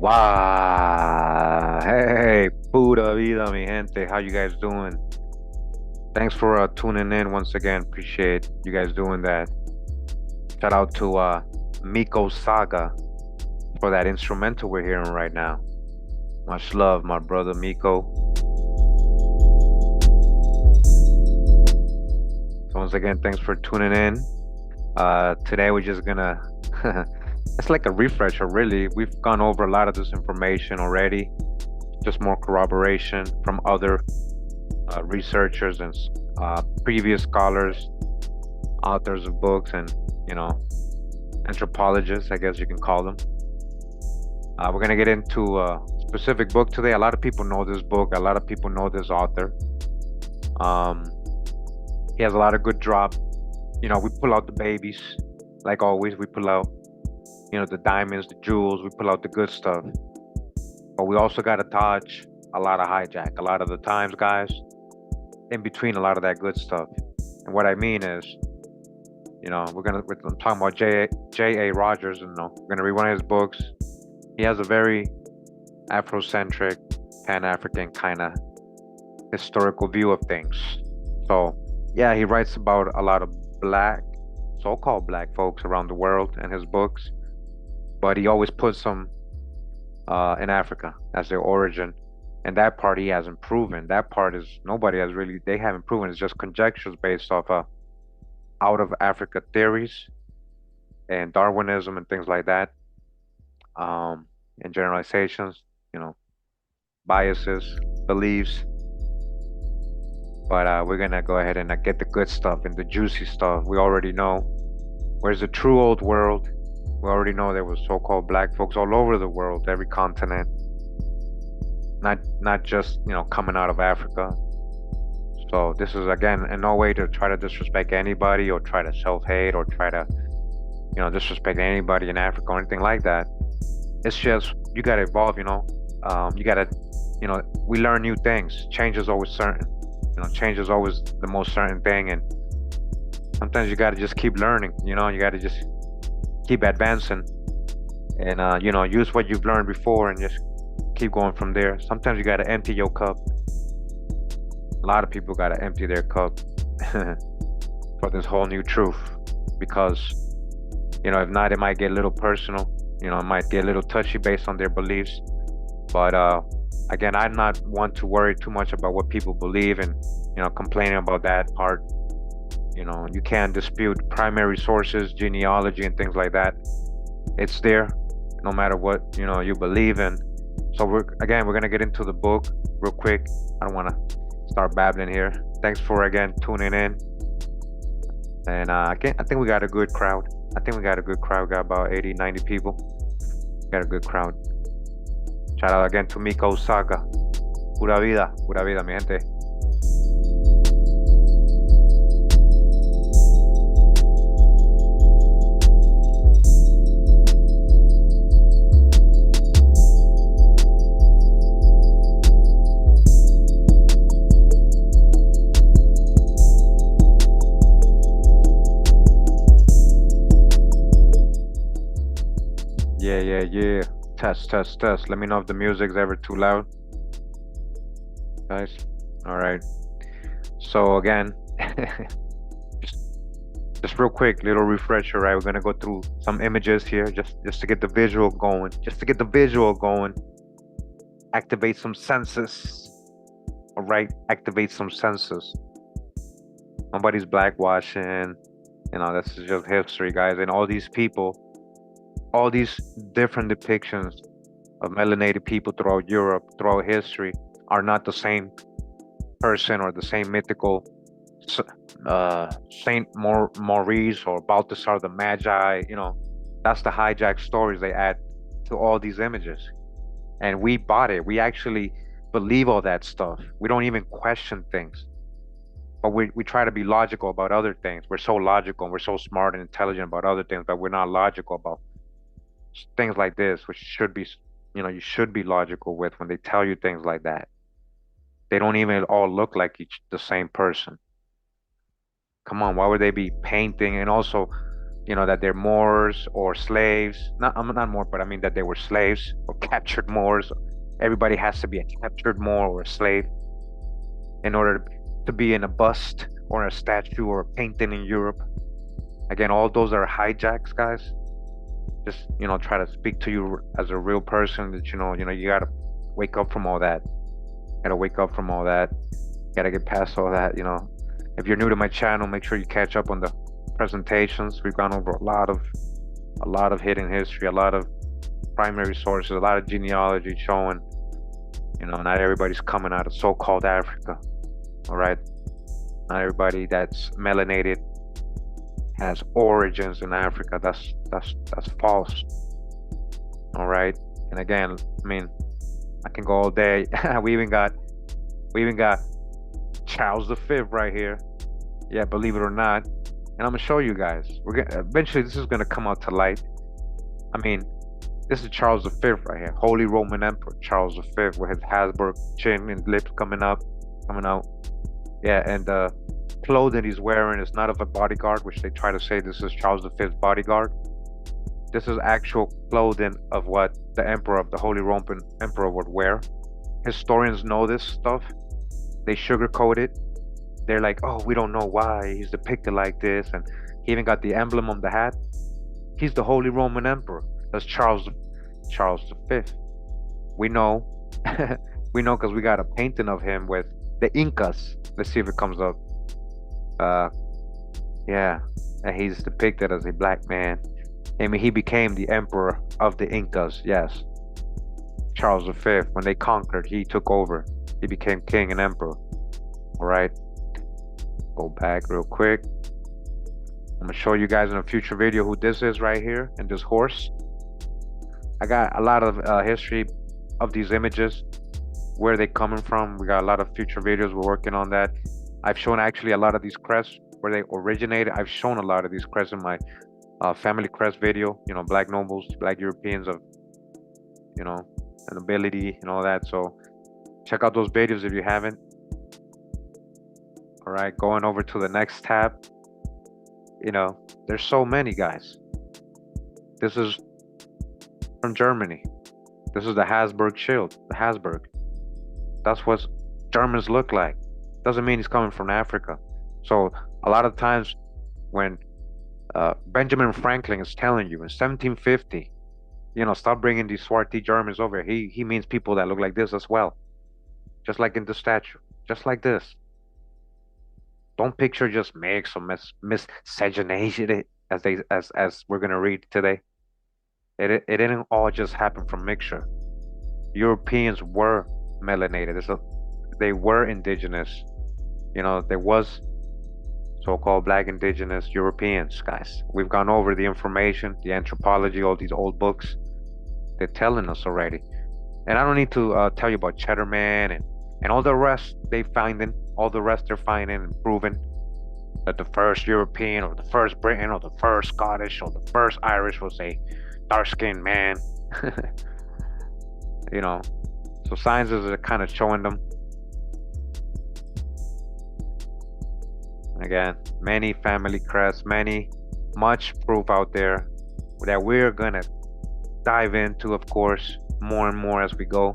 Wow. Hey, pura vida, mi gente. How you guys doing? Thanks for tuning in once again. Appreciate you guys doing that. Shout out to Miko Saga for that instrumental we're hearing right now. Much love, my brother Miko. So once again, thanks for tuning in. Today we're just gonna it's like a refresher, really. We've gone over a lot of this information already. Just more corroboration from other researchers and previous scholars. authors of books and, you know, anthropologists, I guess you can call them. We're gonna get into a specific book today. A lot of people know this book. A lot of people know this author. Um, he has a lot of good drop. You know, we pull out the babies, like always. We pull out, you know, the diamonds, the jewels. We pull out the good stuff. But we also gotta touch a lot of hijack. A lot of the times, guys, in between a lot of that good stuff. And what I mean is, you know, I'm talking about J.A. Rogers, and we're gonna read one of his books. He has a very Afrocentric, Pan-African kind of historical view of things. So, yeah, he writes about a lot of black, so-called black folks around the world in his books, but he always puts them in Africa as their origin. And that part he hasn't proven. That part is they haven't proven. It's just conjectures based off out of Africa theories and Darwinism and things like that, and generalizations, you know, biases, beliefs. But we're gonna go ahead and get the good stuff and the juicy stuff. We already know. Where's the true old world? We already know there was so-called black folks all over the world, every continent. Not just, you know, coming out of Africa. So this is, again, in no way to try to disrespect anybody or try to self-hate or try to, you know, disrespect anybody in Africa or anything like that. It's just you gotta evolve, you know. You gotta, you know, we learn new things. Change is always certain. You know, change is always the most certain thing, and sometimes you gotta just keep learning. You know, you gotta just keep advancing, and you know, use what you've learned before and just keep going from there. Sometimes you gotta empty your cup. A lot of people gotta empty their cup for this whole new truth, because, you know, if not, it might get a little personal. You know, it might get a little touchy based on their beliefs. But again, I'm not one to worry too much about what people believe and, you know, complaining about that part. You know, you can't dispute primary sources, genealogy, and things like that. It's there, no matter what, you know, you believe in. So we're gonna get into the book real quick. I don't want to start babbling here. Thanks for again tuning in. And I think we got a good crowd. I think we got a good crowd. We got about 80, 90 people. Got a good crowd. Shout out again to Miko Saga. Pura vida, mi gente. Yeah. Test. Let me know if the music's ever too loud, guys. All right. So again, just real quick, little refresher, right? We're gonna go through some images here, just to get the visual going. Activate some senses. All right, activate some senses. Nobody's blackwashing. You know, this is just history, guys. And all these people, all these different depictions of melanated people throughout Europe, throughout history, are not the same person or the same mythical Saint Maurice or Balthasar the Magi. You know, that's the hijack stories they add to all these images. And we bought it. We actually believe all that stuff. We don't even question things. But we try to be logical about other things. We're so logical and we're so smart and intelligent about other things, but we're not logical about things like this, which should be, you know, you should be logical with when they tell you things like that. They don't even all look like the same person. Come on, why would they be painting? And also, you know, that they're Moors or slaves. I'm not Moor, but I mean that they were slaves or captured Moors. Everybody has to be a captured Moor or a slave in order to be in a bust or a statue or a painting in Europe. Again, all those are hijacks, guys. Just, you know, try to speak to you as a real person, that, you know, you gotta wake up from all that. Gotta get past all that, you know. If you're new to my channel, make sure you catch up on the presentations. We've gone over a lot of hidden history, a lot of primary sources, a lot of genealogy showing, you know, not everybody's coming out of so-called Africa. All right, not everybody that's melanated has origins in Africa. That's false. All right. And again, I mean, I can go all day. We even got Charles V right here. Yeah, believe it or not. And I'm gonna show you guys. We're gonna eventually this is gonna come out to light. I mean, this is Charles V right here, Holy Roman Emperor Charles V, with his Habsburg chin and lips coming out. Yeah, and the clothing he's wearing is not of a bodyguard, which they try to say this is Charles V's bodyguard. This is actual clothing of what the emperor of the Holy Roman Emperor would wear. Historians know this stuff. They sugarcoat it. They're like, oh, we don't know why he's depicted like this, and he even got the emblem on the hat. He's the Holy Roman Emperor. That's Charles V. We know, we know because we got a painting of him with the Incas. Let's see if it comes up. Yeah, and he's depicted as a black man. I mean, he became the emperor of the Incas. Yes, Charles V. When they conquered, he took over. He became king and emperor. All right. Go back real quick. I'm gonna show you guys in a future video who this is right here and this horse. I got a lot of history of these images, where they coming from. We got a lot of future videos. We're working on that. I've shown actually a lot of these crests where they originated. I've shown a lot of these crests in my family crest video. You know, black nobles, black Europeans of, you know, nobility and all that. So check out those videos if you haven't. All right, going over to the next tab. You know, there's so many, guys. This is from Germany. This is the Habsburg shield, the Habsburg. That's what Germans look like. Doesn't mean he's coming from Africa. So a lot of times when Benjamin Franklin is telling you in 1750, you know, stop bringing these Swarty Germans over, he means people that look like this as well. Just like in the statue, just like this. Don't picture just mix or miscegenation as we're gonna read today. It didn't all just happen from mixture. Europeans were melanated. They were indigenous. You know, there was so-called black indigenous Europeans, guys. We've gone over the information, the anthropology, all these old books. They're telling us already. And I don't need to tell you about Cheddar Man and all the rest all the rest they're finding and proving that the first European or the first Briton or the first Scottish or the first Irish was a dark-skinned man. You know, so sciences are kind of showing them. Again, many family crests, much proof out there that we're gonna dive into, of course, more and more as we go.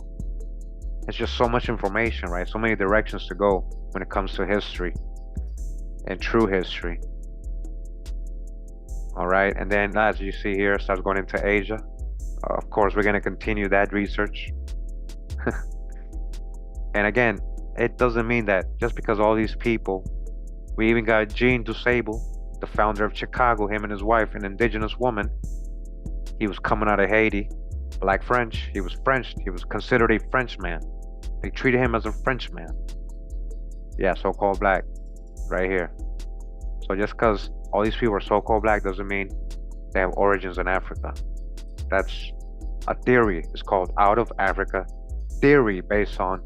It's just so much information, right? So many directions to go when it comes to history and true history. All right, and then as you see here, starts going into Asia. Of course, we're going to continue that research. And again, it doesn't mean that just because all these people, we even got Jean Dusable, the founder of Chicago, him and his wife, an indigenous woman. He was coming out of Haiti, black French. He was French. He was considered a Frenchman. They treated him as a Frenchman. Yeah, so-called black, right here. So just because all these people are so-called black doesn't mean they have origins in Africa. That's a theory. It's called out of Africa theory, based on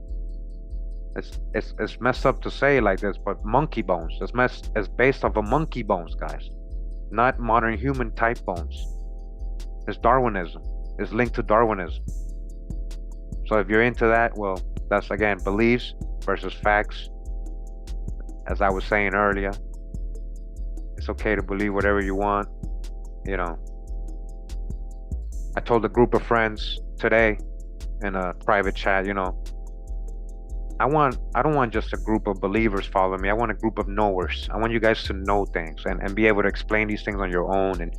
it's messed up to say it like this, but monkey bones. It's based off of monkey bones, guys, not modern human type bones. It's Darwinism. It's linked to Darwinism. So if you're into that, well, that's again beliefs versus facts. As I was saying earlier, it's okay to believe whatever you want. You know, I told a group of friends today in a private chat, you know, I don't want just a group of believers following me. I want a group of knowers. I want you guys to know things and be able to explain these things on your own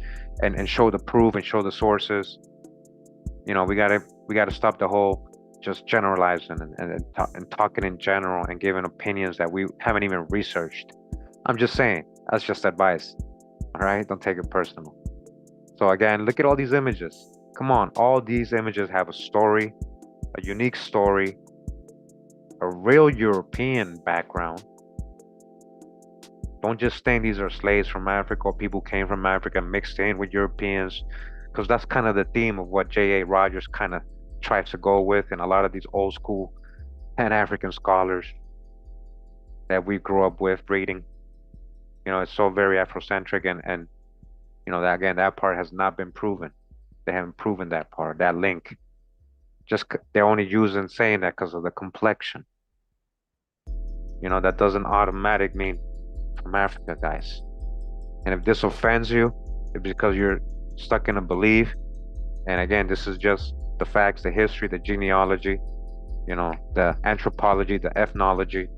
and show the proof and show the sources. You know, we gotta stop the whole just generalizing and talking in general and giving opinions that we haven't even researched. I'm just saying, that's just advice. All right, don't take it personal. So again, look at all these images. Come on, all these images have a story, a unique story, a real European background. Don't just think these are slaves from Africa or people came from Africa mixed in with Europeans, because that's kind of the theme of what J.A. Rogers kind of tries to go with, and a lot of these old school Pan African scholars that we grew up with reading. It's so very Afrocentric, and that again, that part has not been proven. They haven't proven that part, that link. Just they're only using saying that because of the complexion. That doesn't automatic mean from Africa, guys. And if this offends you, it's because you're stuck in a belief. And again, this is just the facts, the history, the genealogy, the anthropology, the ethnology,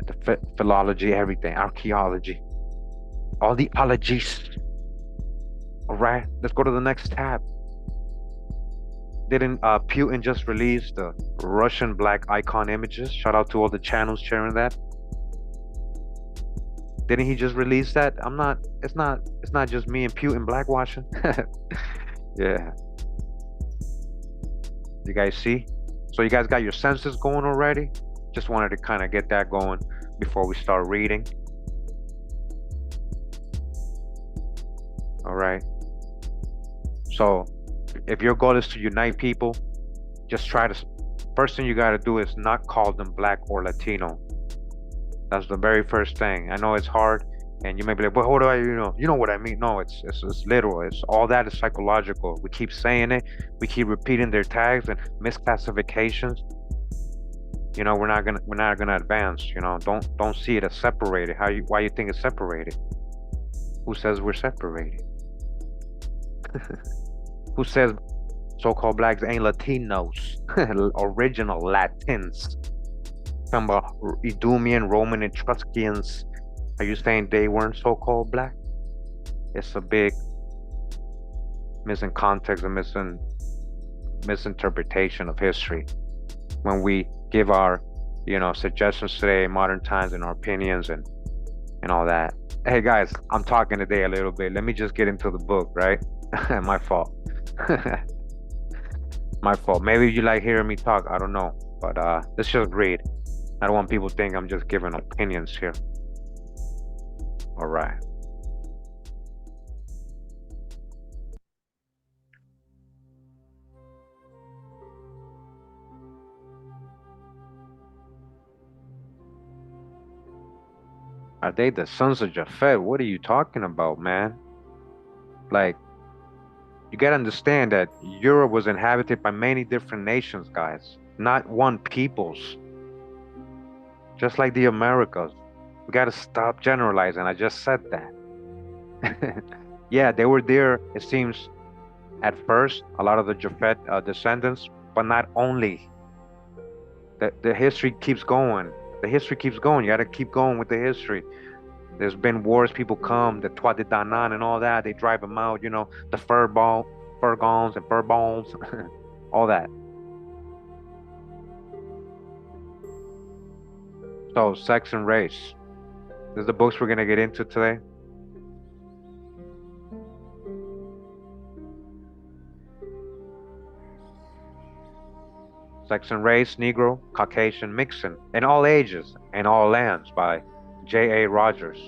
the philology, everything, archaeology, all the ologies. All right, let's go to the next tab. Didn't Putin just release the Russian black icon images? Shout out to all the channels sharing that. Didn't he just release that? It's not just me and Putin blackwashing. Yeah. You guys see? So you guys got your senses going already? Just wanted to kind of get that going before we start reading. All right. So if your goal is to unite people, just try to, first thing you got to do is not call them black or Latino. That's the very first thing. I know it's hard, and you may be like, but what do you know what I mean? No, it's literal. It's all that is psychological. We keep saying it. We keep repeating their tags and misclassifications. We're not gonna advance. Don't see it as separated. Why you think it's separated? Who says we're separated? Who says so-called blacks ain't Latinos? Original Latins. Talking about Idumean, Roman, Etruscans. Are you saying they weren't so-called black? It's a big missing context and misinterpretation of history when we give our suggestions today in modern times and our opinions and all that. Hey guys, I'm talking today a little bit. Let me just get into the book, right? My fault. My fault. Maybe you like hearing me talk, I don't know, but let's just read. I don't want people to think I'm just giving opinions here. All right. Are they the sons of Japhet? What are you talking about, man? Like, you gotta understand that Europe was inhabited by many different nations, guys, not one peoples. Just like the Americas. We gotta stop generalizing. I just said that. Yeah, they were there, it seems, at first, a lot of the Japhet descendants, but not only. The history keeps going. The history keeps going. You gotta keep going with the history. There's been wars, people come, the Trois de Danann and all that, they drive them out, the Furgons and Furbons, all that. So, sex and race. This is the books we're going to get into today. Sex and Race, Negro, Caucasian Mixing, in all ages and all lands by J.A. Rogers.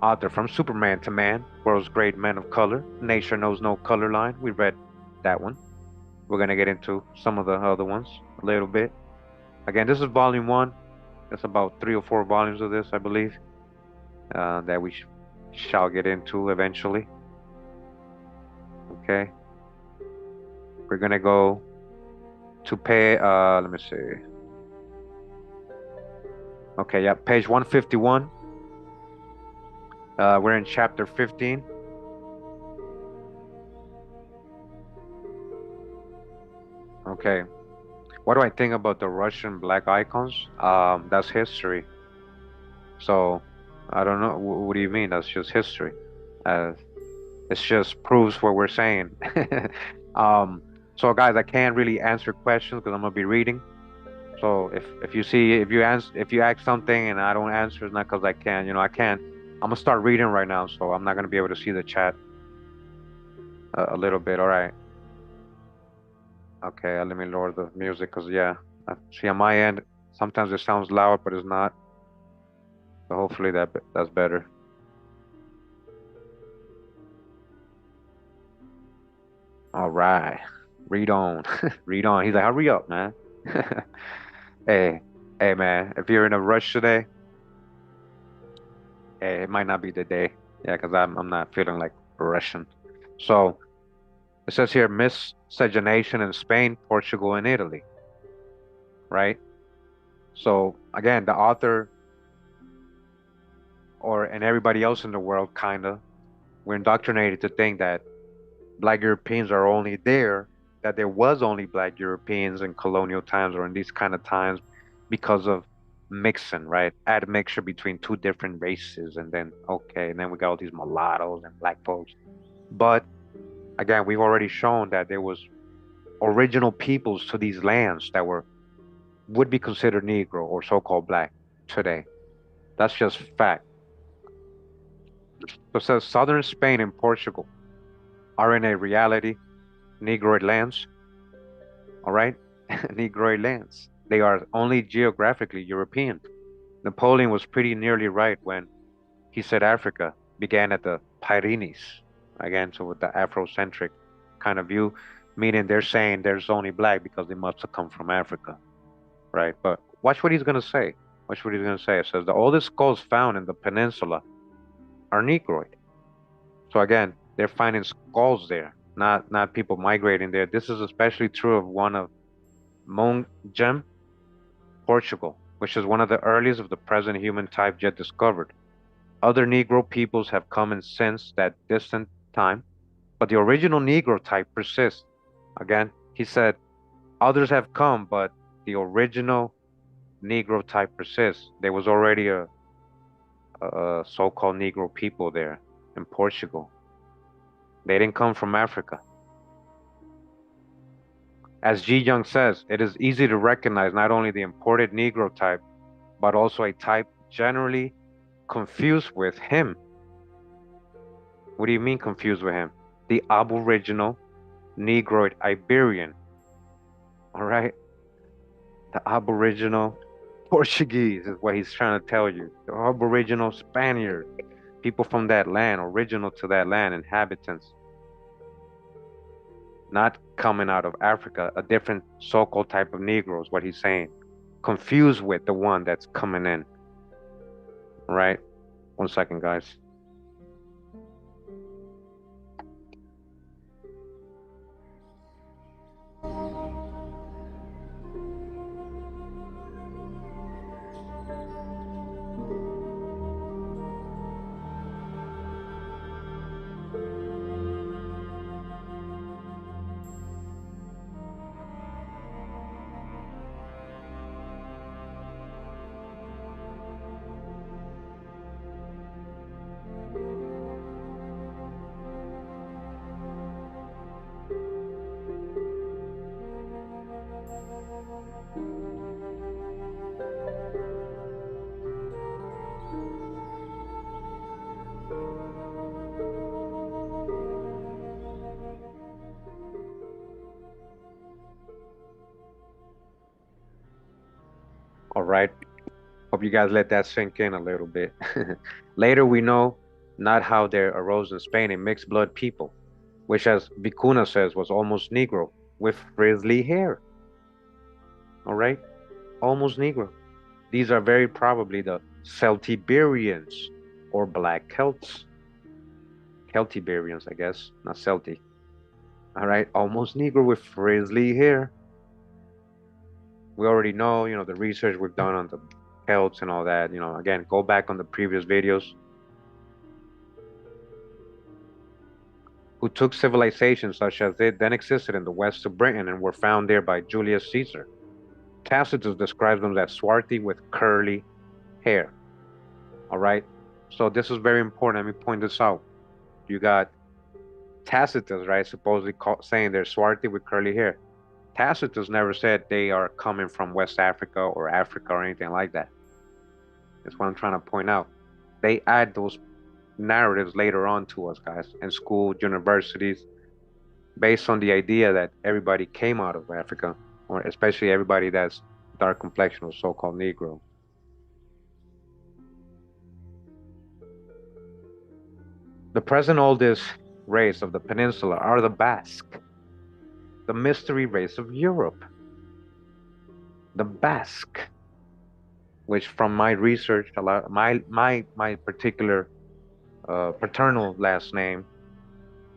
Author from Superman to Man, World's Great Men of Color, Nature Knows No Color Line. We read that one. We're going to get into some of the other ones a little bit. Again, this is volume 1. There's about 3 or 4 volumes of this, I believe, that we shall get into eventually. Okay. We're going to go to pay, let me see. Okay, yeah, page 151. We're in chapter 15. Okay. What do I think about the Russian black icons? That's history. So, I don't know. What do you mean? That's just history. It just proves what we're saying. So guys, I can't really answer questions because I'm gonna be reading. So if you ask something and I don't answer, it's not because I can't. I can't. I'm gonna start reading right now, so I'm not gonna be able to see the chat a little bit. All right. Okay, let me lower the music because yeah, see on my end sometimes it sounds loud, but it's not. So hopefully that's better. All right. Read on. Read on. He's like, hurry up, man. Hey, hey, man. If you're in a rush today, hey, it might not be the day. Yeah, because I'm not feeling like rushing. So it says here miscegenation in Spain, Portugal, and Italy, right? So again, the author or and everybody else in the world kinda we're indoctrinated to think that black Europeans are only there, that there was only black Europeans in colonial times or in these kind of times because of mixing, right? Admixture between two different races, and then okay, and then we got all these mulattoes and black folks. But again, we've already shown that there was original peoples to these lands that were would be considered Negro or so-called black today. That's just fact. So it says southern Spain and Portugal are in a reality Negroid lands, all right? Negroid lands. They are only geographically European. Napoleon was pretty nearly right when he said Africa began at the Pyrenees, again, so with the Afrocentric kind of view, meaning they're saying there's only black because they must have come from Africa, right? But watch what he's going to say. Watch what he's going to say. It says the oldest skulls found in the peninsula are Negroid. So again, they're finding skulls there, not people migrating there. This is especially true of one of Mongem, Portugal, which is one of the earliest of the present human type yet discovered. Other Negro peoples have come in since that distant time, but the original Negro type persists. Again, he said, others have come, but the original Negro type persists. There was already a so-called Negro people there in Portugal. They didn't come from Africa. As G. Young says, it is easy to recognize not only the imported Negro type, but also a type generally confused with him. What do you mean confused with him? The Aboriginal Negroid Iberian. All right? The Aboriginal Portuguese is what he's trying to tell you. The Aboriginal Spaniard, people from that land, original to that land, inhabitants, not coming out of Africa, a different so-called type of Negroes, what he's saying. Confused with the one that's coming in. All right? 1 second, guys. All right. Hope you guys let that sink in a little bit. Later, we know not how there arose in Spain a mixed blood people, which, as Vicuna says, was almost Negro with frizzly hair. All right? Almost Negro. These are very probably the Celtiberians or Black Celts. Celtiberians, I guess, not Celti. All right? Almost Negro with frizzly hair. We already know, the research we've done on the Celts and all that. Again, go back on the previous videos. Who took civilizations such as it then existed in the west of Britain and were found there by Julius Caesar. Tacitus describes them as swarthy with curly hair. All right. So this is very important. Let me point this out. You got Tacitus, right? Supposedly saying they're swarthy with curly hair. Tacitus never said they are coming from West Africa or Africa or anything like that. That's what I'm trying to point out. They add those narratives later on to us, guys, in school, universities, based on the idea that everybody came out of Africa, or especially everybody that's dark complexion or so-called Negro. The present oldest race of the peninsula are the Basque, the mystery race of Europe. The Basque, which from my research, a lot, my particular paternal last name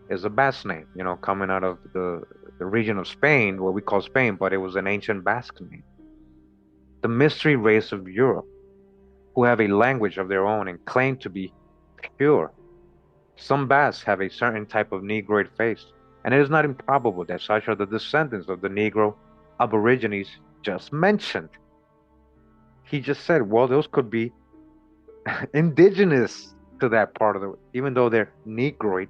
is a Basque name, coming out of the region of Spain, what we call Spain, but it was an ancient Basque name. The mystery race of Europe, who have a language of their own and claim to be pure. Some Basques have a certain type of Negroid face, and it is not improbable that such are the descendants of the Negro aborigines just mentioned. He just said, well, those could be indigenous to that part of the, even though they're Negroid,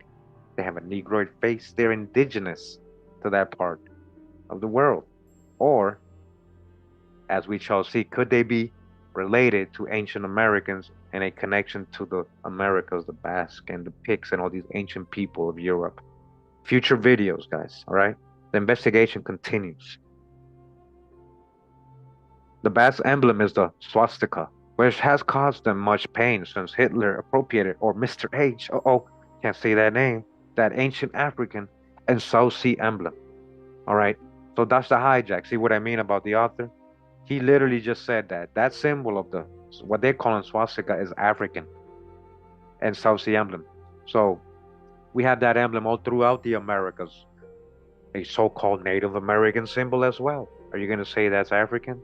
they have a Negroid face, they're indigenous to that part of the world. Or, as we shall see, could they be related to ancient Americans and a connection to the Americas, the Basque and the Picts and all these ancient people of Europe? Future videos, guys, all right? The investigation continues. The Basque emblem is the swastika, which has caused them much pain since Hitler appropriated, or Mr. H, can't say that name, that ancient African and South Sea emblem. All right, so that's the hijack. See what I mean about the author? He literally just said that that symbol of the what they call in swastika is African and South Sea emblem. So we have that emblem all throughout the Americas, a so-called Native American symbol as well. Are you going to say that's African?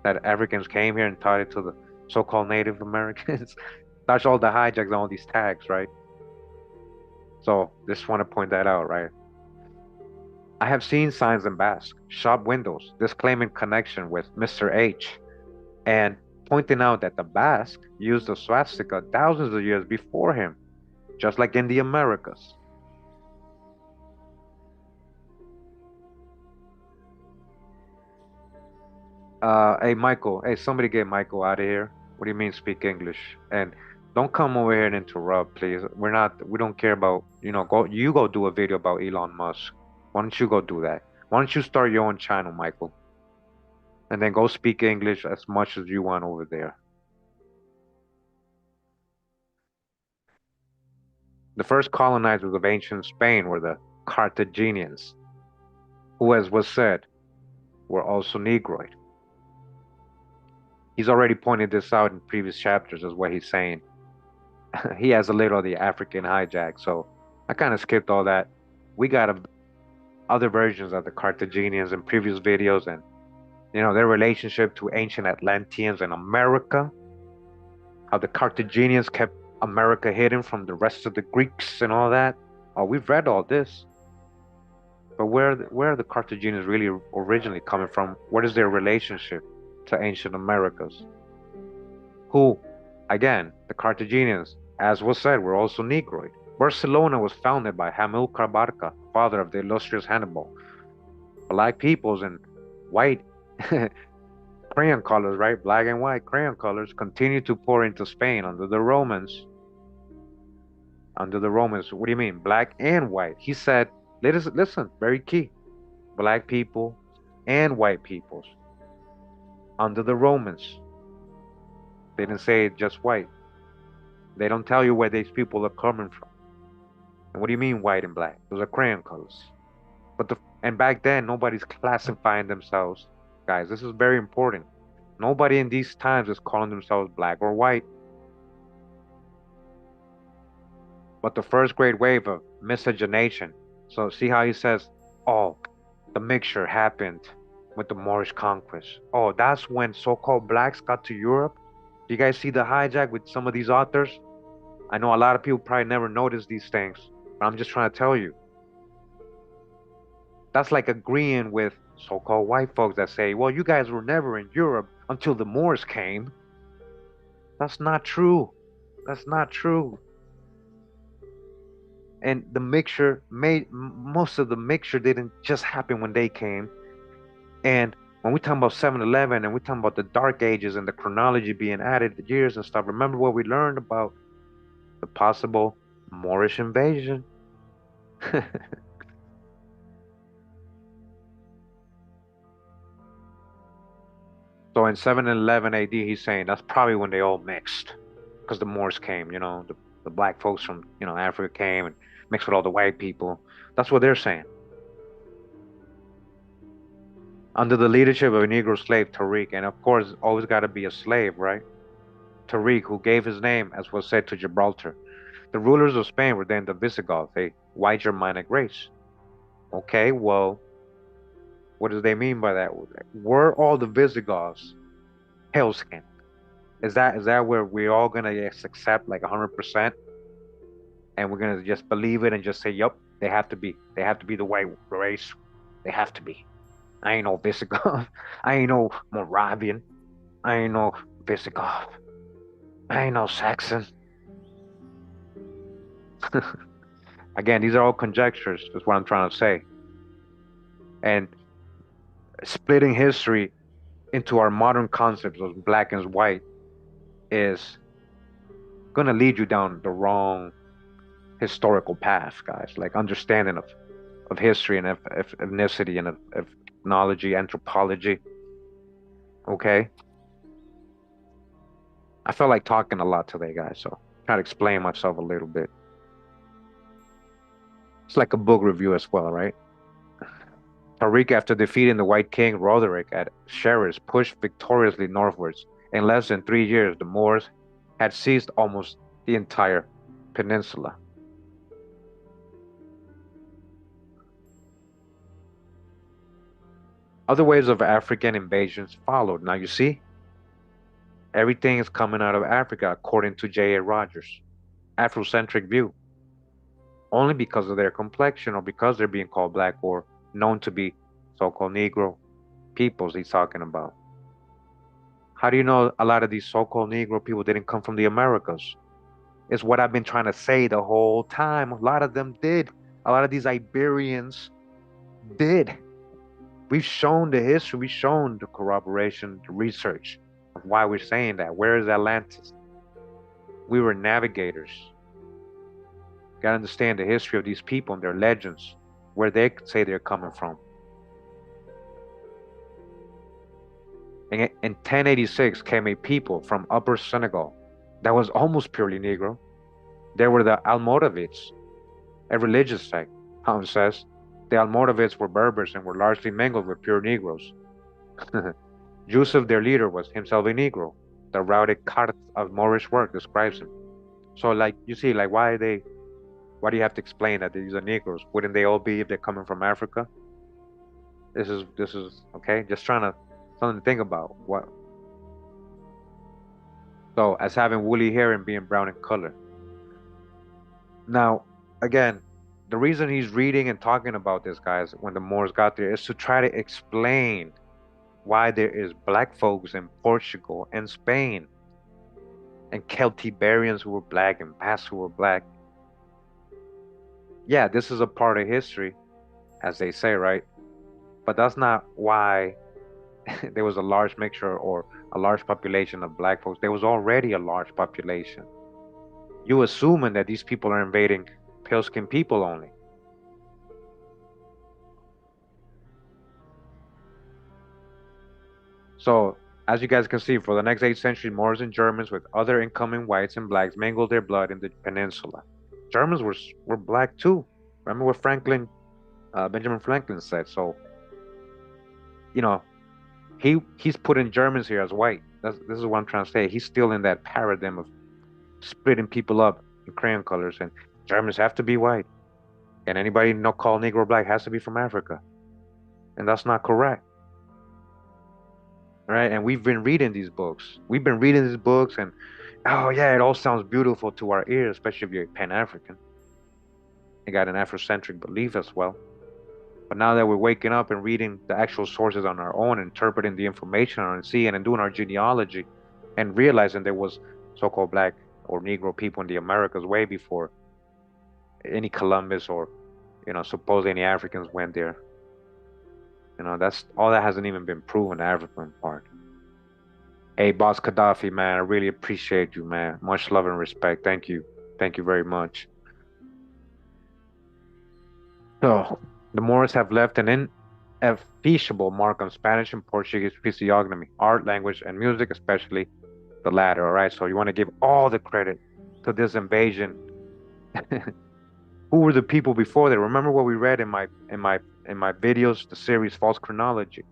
That Africans came here and taught it to the so-called Native Americans? That's all the hijacks on all these tags, right? So just want to point that out, right? I have seen signs in Basque, shop windows, disclaiming connection with Mr. H, and pointing out that the Basque used the swastika thousands of years before him, just like in the Americas. Hey Michael, hey, somebody get Michael out of here. What do you mean speak English? And don't come over here and interrupt, please. We don't care about, go do a video about Elon Musk. Why don't you go do that? Why don't you start your own channel, Michael? And then go speak English as much as you want over there. The first colonizers of ancient Spain were the Carthaginians, who, as was said, were also Negroid. He's already pointed this out in previous chapters, is what he's saying. He has a little of the African hijack, so I kind of skipped all that. We got other versions of the Carthaginians in previous videos, and their relationship to ancient Atlanteans in America, how the Carthaginians kept America hidden from the rest of the Greeks and all that. Oh, we've read all this. But where are the Carthaginians really originally coming from? What is their relationship to ancient Americas? Who, again, the Carthaginians, as was said, were also Negroid. Barcelona was founded by Hamilcar Barca, father of the illustrious Hannibal. Black peoples and white crayon colors, right? Black and white crayon colors continued to pour into Spain under the Romans. Under the Romans, what do you mean? Black and white. He said, listen, very key. Black people and white peoples under the Romans. They didn't say just white. They don't tell you where these people are coming from. And what do you mean white and black? Those are crayon colors. And back then nobody's classifying themselves. Guys, this is very important. Nobody in these times is calling themselves black or white. But the first great wave of miscegenation. So see how he says, oh, the mixture happened with the Moorish conquest. Oh, that's when so-called blacks got to Europe. Do you guys see the hijack with some of these authors? I know a lot of people probably never noticed these things, but I'm just trying to tell you. That's like agreeing with so-called white folks that say, well, you guys were never in Europe until the Moors came. That's not true. That's not true. And the mixture most of the mixture didn't just happen when they came. And when we talk about 7-Eleven and we talk about the dark ages and the chronology being added, the years and stuff, remember what we learned about the possible Moorish invasion? So in 7-11 AD, he's saying that's probably when they all mixed because the Moors came, the the black folks from Africa came and mixed with all the white people. That's what they're saying. Under the leadership of a Negro slave, Tariq, and of course, always got to be a slave, right? Tariq, who gave his name, as was said, to Gibraltar. The rulers of Spain were then the Visigoths, a white Germanic race. Okay, well, what do they mean by that? Were all the Visigoths pale skinned? Is that where we're all gonna just accept like 100%, and we're gonna just believe it and just say, "Yep, they have to be the white race, they have to be." I ain't no Visigoth, I ain't no Moravian, I ain't no Visigoth, I ain't no Saxon. Again, these are all conjectures. Is what I'm trying to say, and splitting history into our modern concepts of black and white is gonna lead you down the wrong historical path, guys. Like understanding of history and of ethnicity and of ethnology, anthropology. Okay, I felt like talking a lot today, guys. So try to explain myself a little bit. It's like a book review as well, right? Tariq, after defeating the White King Roderick at Xeres, pushed victoriously northwards. In less than 3 years, the Moors had seized almost the entire peninsula. Other waves of African invasions followed. Now you see, everything is coming out of Africa, according to J.A. Rogers. Afrocentric view, only because of their complexion or because they're being called black or known to be so-called Negro peoples he's talking about. How do you know a lot of these so-called Negro people didn't come from the Americas? It's what I've been trying to say the whole time. A lot of them did. A lot of these Iberians did. We've shown the history, we've shown the corroboration, the research of why we're saying that. Where is Atlantis? We were navigators. Got to understand the history of these people and their legends, where they say they're coming from. In 1086 came a people from Upper Senegal that was almost purely Negro. They were the Almoravids, a religious sect. How it says the Almoravids were Berbers and were largely mingled with pure Negroes. Yusuf, their leader, was himself a Negro. The routed cart of Moorish work describes him. So, like, you see, like, why do you have to explain that these are Negroes? Wouldn't they all be if they're coming from Africa? This is okay. Just trying to something to think about. What? So, as having woolly hair and being brown in color. Now, again, the reason he's reading and talking about this, guys, when the Moors got there, is to try to explain why there is black folks in Portugal and Spain, and Celtiberians who were black and Basques who were black. Yeah, this is a part of history, as they say, right? But that's not why there was a large mixture or a large population of black folks. There was already a large population. You assuming that these people are invading pale skinned people only. So, as you guys can see, for the next 8th century, Moors and Germans with other incoming whites and blacks mingled their blood in the peninsula. Germans were black too. Remember what Benjamin Franklin said. So, you know, he's putting Germans here as white. This is what I'm trying to say. He's still in that paradigm of splitting people up in crayon colors, and Germans have to be white, and anybody not called Negro black has to be from Africa, and that's not correct. Right? And we've been reading these books. We've been reading these books, and oh yeah, it all sounds beautiful to our ears, especially if you're Pan African. You got an Afrocentric belief as well. But now that we're waking up and reading the actual sources on our own, interpreting the information and seeing and doing our genealogy, and realizing there was so-called black or Negro people in the Americas way before any Columbus or suppose any Africans went there. That's all that hasn't even been proven, the African part. Hey, Boss Gaddafi, man, I really appreciate you, man. Much love and respect. Thank you. Thank you very much. So, the Moors have left an ineffaceable mark on Spanish and Portuguese physiognomy, art, language, and music, especially the latter. All right, so you want to give all the credit to this invasion. Who were the people before that? Remember what we read in my videos, the series False Chronology,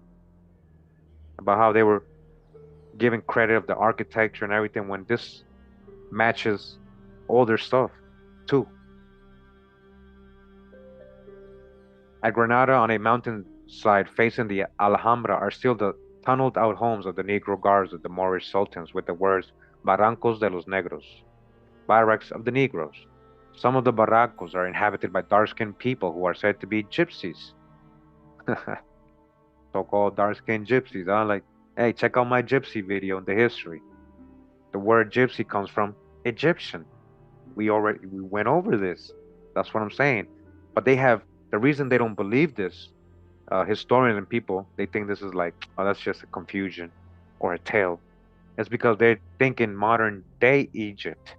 about how they were giving credit of the architecture and everything when this matches older stuff too. At Granada, on a mountainside facing the Alhambra, are still the tunneled out homes of the Negro guards of the Moorish sultans with the words Barrancos de los Negros, barracks of the Negroes. Some of the barrancos are inhabited by dark-skinned people who are said to be gypsies. So-called dark-skinned gypsies, huh? Like, hey, check out my gypsy video in the history. The word gypsy comes from Egyptian. We went over this. That's what I'm saying. But they have the reason they don't believe this, historians and people, they think this is like, oh, that's just a confusion or a tale. It's because they're thinking modern day Egypt,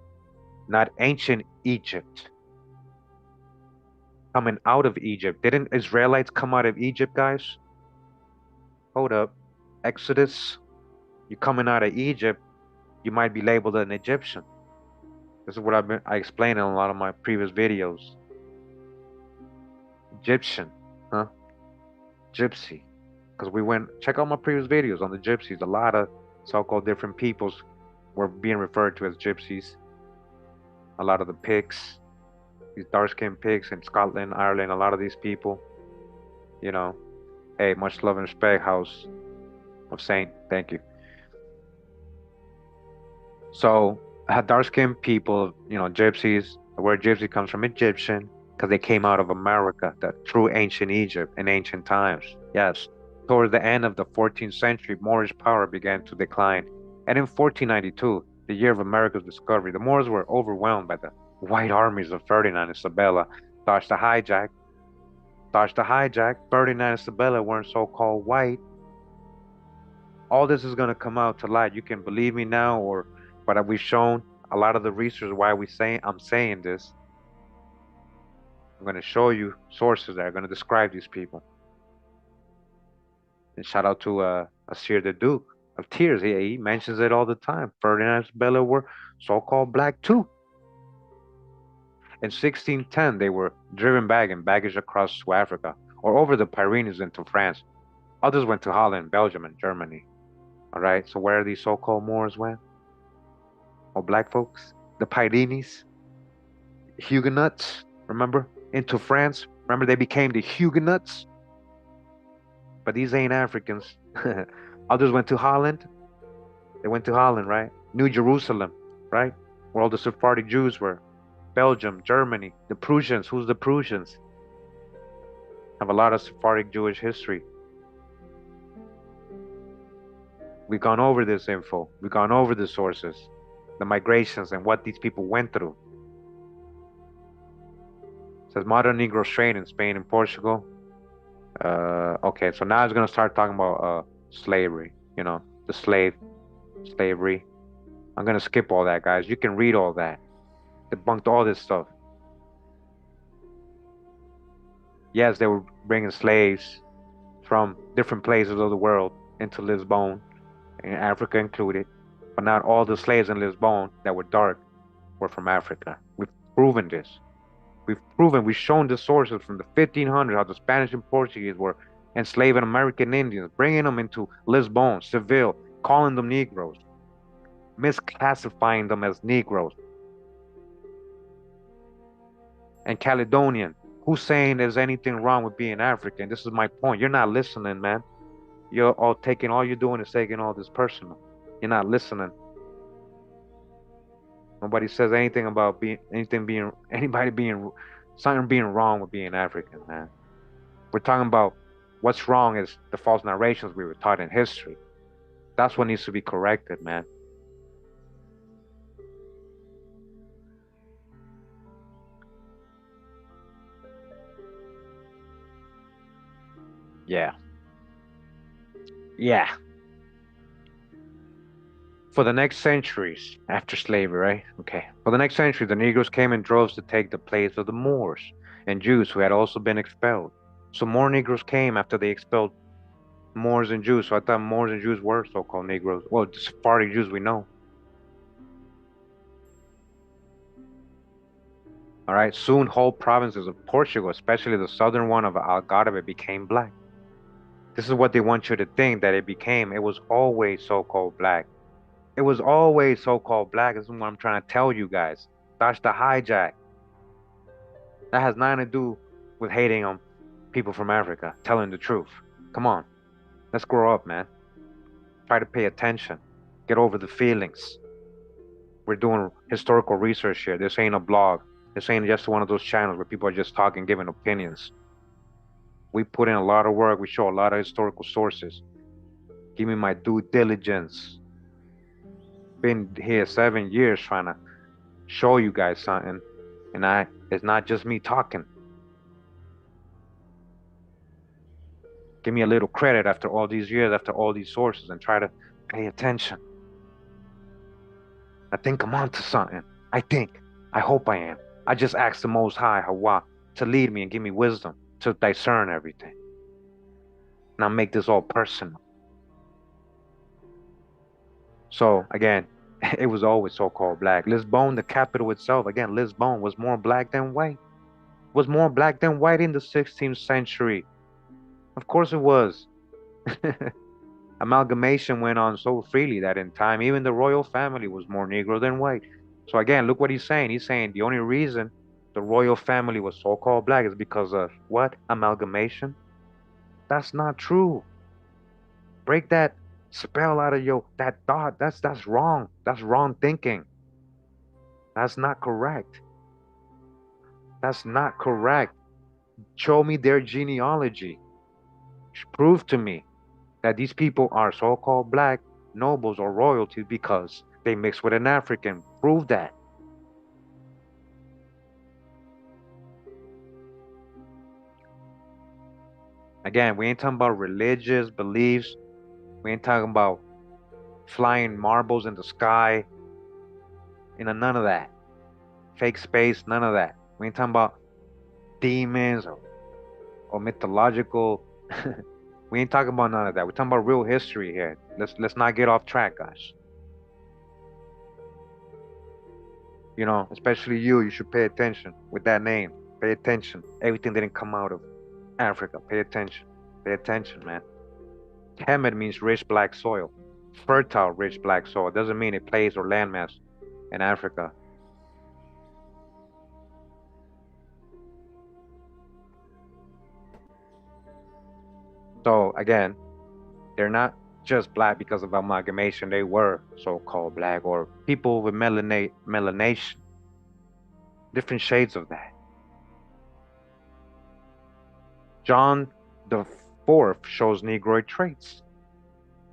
not ancient Egypt. Coming out of Egypt. Didn't Israelites come out of Egypt, guys? Hold up. Exodus, you coming out of Egypt, you might be labeled an Egyptian. This is what I explained in a lot of my previous videos. Egyptian, huh? Gypsy. Because we went, check out my previous videos on the gypsies. A lot of so-called different peoples were being referred to as gypsies. A lot of the pigs, these dark-skinned pigs in Scotland, Ireland, a lot of these people, you know, hey, much love and respect, House of Saint. Thank you. So, dark-skinned people, gypsies. The word gypsy comes from Egyptian because they came out of America, the true ancient Egypt in ancient times. Yes. Towards the end of the 14th century, Moorish power began to decline. And in 1492, the year of America's discovery, the Moors were overwhelmed by the white armies of Ferdinand and Isabella. Dodged the hijack. Ferdinand and Isabella weren't so-called white. All this is going to come out to light. You can believe me now, but we've shown a lot of the research why I'm saying this. I'm going to show you sources that are going to describe these people. And shout out to Asir the Duke of Tears. He mentions it all the time. Ferdinand and Isabella were so-called black too. In 1610, they were driven back in baggage across to Africa or over the Pyrenees into France. Others went to Holland, Belgium, and Germany. All right, so where are these so-called Moors went? Or black folks? The Pyrenees, Huguenots, remember? Into France. Remember they became the Huguenots? But these ain't Africans. Others went to Holland. They went to Holland, right? New Jerusalem, right? Where all the Sephardic Jews were. Belgium, Germany, the Prussians. Who's the Prussians? Have a lot of Sephardic Jewish history. We've gone over this info. We've gone over the sources, the migrations, and what these people went through. It says modern Negro trade in Spain and Portugal. Okay, so now it's gonna start talking about slavery. The slavery. I'm gonna skip all that, guys. You can read all that. Debunked all this stuff. Yes, they were bringing slaves from different places of the world into Lisbon, and Africa included. But not all the slaves in Lisbon that were dark were from Africa. We've proven this. We've shown the sources from the 1500s how the Spanish and Portuguese were enslaving American Indians, bringing them into Lisbon, Seville, calling them Negroes, misclassifying them as Negroes. And Caledonian, who's saying there's anything wrong with being African? This is my point. You're not listening, man. All you're doing is taking all this personal. You're not listening. Nobody says anything about something being wrong with being African, man. We're talking about what's wrong is the false narrations we were taught in history. That's what needs to be corrected, man. Yeah. Yeah. For the next centuries after slavery, right? Okay. For the next century, the Negroes came in droves to take the place of the Moors and Jews who had also been expelled. So more Negroes came after they expelled Moors and Jews. So I thought Moors and Jews were so-called Negroes. Well, the Sephardic Jews we know. All right. Soon, whole provinces of Portugal, especially the southern one of Algarve, became black. This is what they want you to think that it became. It was always so-called black. It was always so-called black. This is what I'm trying to tell you guys. That's the hijack. That has nothing to do with hating on people from Africa, telling the truth. Come on, let's grow up, man. Try to pay attention. Get over the feelings. We're doing historical research here. This ain't a blog. This ain't just one of those channels where people are just talking, giving opinions. We put in a lot of work. We show a lot of historical sources. Give me my due diligence. Been here 7 years trying to show you guys something, and it's not just me talking. Give me a little credit after all these years, after all these sources, and try to pay attention. I think I'm onto something. I hope I am. I just ask the Most High, Hawa, to lead me and give me wisdom to discern everything. Now make this all personal. So again, it was always so-called black. Lisbon, the capital itself, again, Lisbon was more black than white. Was more black than white in the 16th century. Of course it was. Amalgamation went on so freely that in time, even the royal family was more Negro than white. So again, look what he's saying. He's saying the only reason the royal family was so-called black is because of what? Amalgamation? That's not true. Break that spell out of that thought. That's wrong. That's wrong thinking. That's not correct. That's not correct. Show me their genealogy. Prove to me that these people are so-called black nobles or royalty because they mix with an African. Prove that. Again, we ain't talking about religious beliefs. We ain't talking about flying marbles in the sky. None of that. Fake space, none of that. We ain't talking about demons or mythological. We ain't talking about none of that. We're talking about real history here. Let's not get off track, guys. You know, especially you should pay attention with that name. Pay attention. Everything didn't come out of Africa. Pay attention. Pay attention, man. Kemet means rich black soil. Fertile, rich black soil. Doesn't mean a place or landmass in Africa. So again, they're not just black because of amalgamation. They were so-called black, or people with melanation. Different shades of that. John the Fourth shows Negroid traits.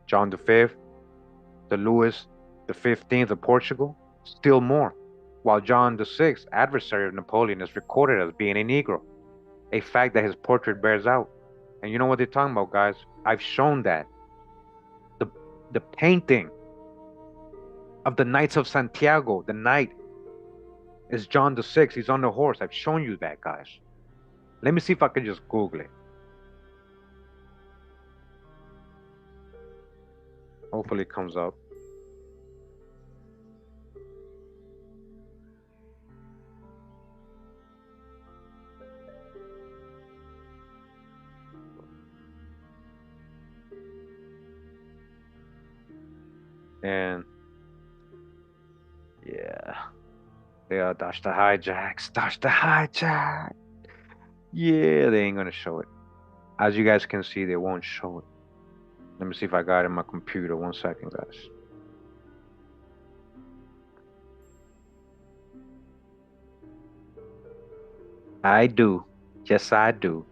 John the Fifth, the Louis the 15th of Portugal, still more. While John the Sixth, adversary of Napoleon, is recorded as being a Negro, a fact that his portrait bears out. And you know what they're talking about, guys? I've shown that. The painting of the Knights of Santiago, the knight, is John the Sixth. He's on the horse. I've shown you that, guys. Let me see if I can just Google it. Hopefully it comes up. And yeah, that's the hijacks. That's the hijack. Yeah, they ain't gonna show it. As you guys can see, they won't show it. Let me see if I got it in my computer. 1 second, guys. I do. Yes, I do.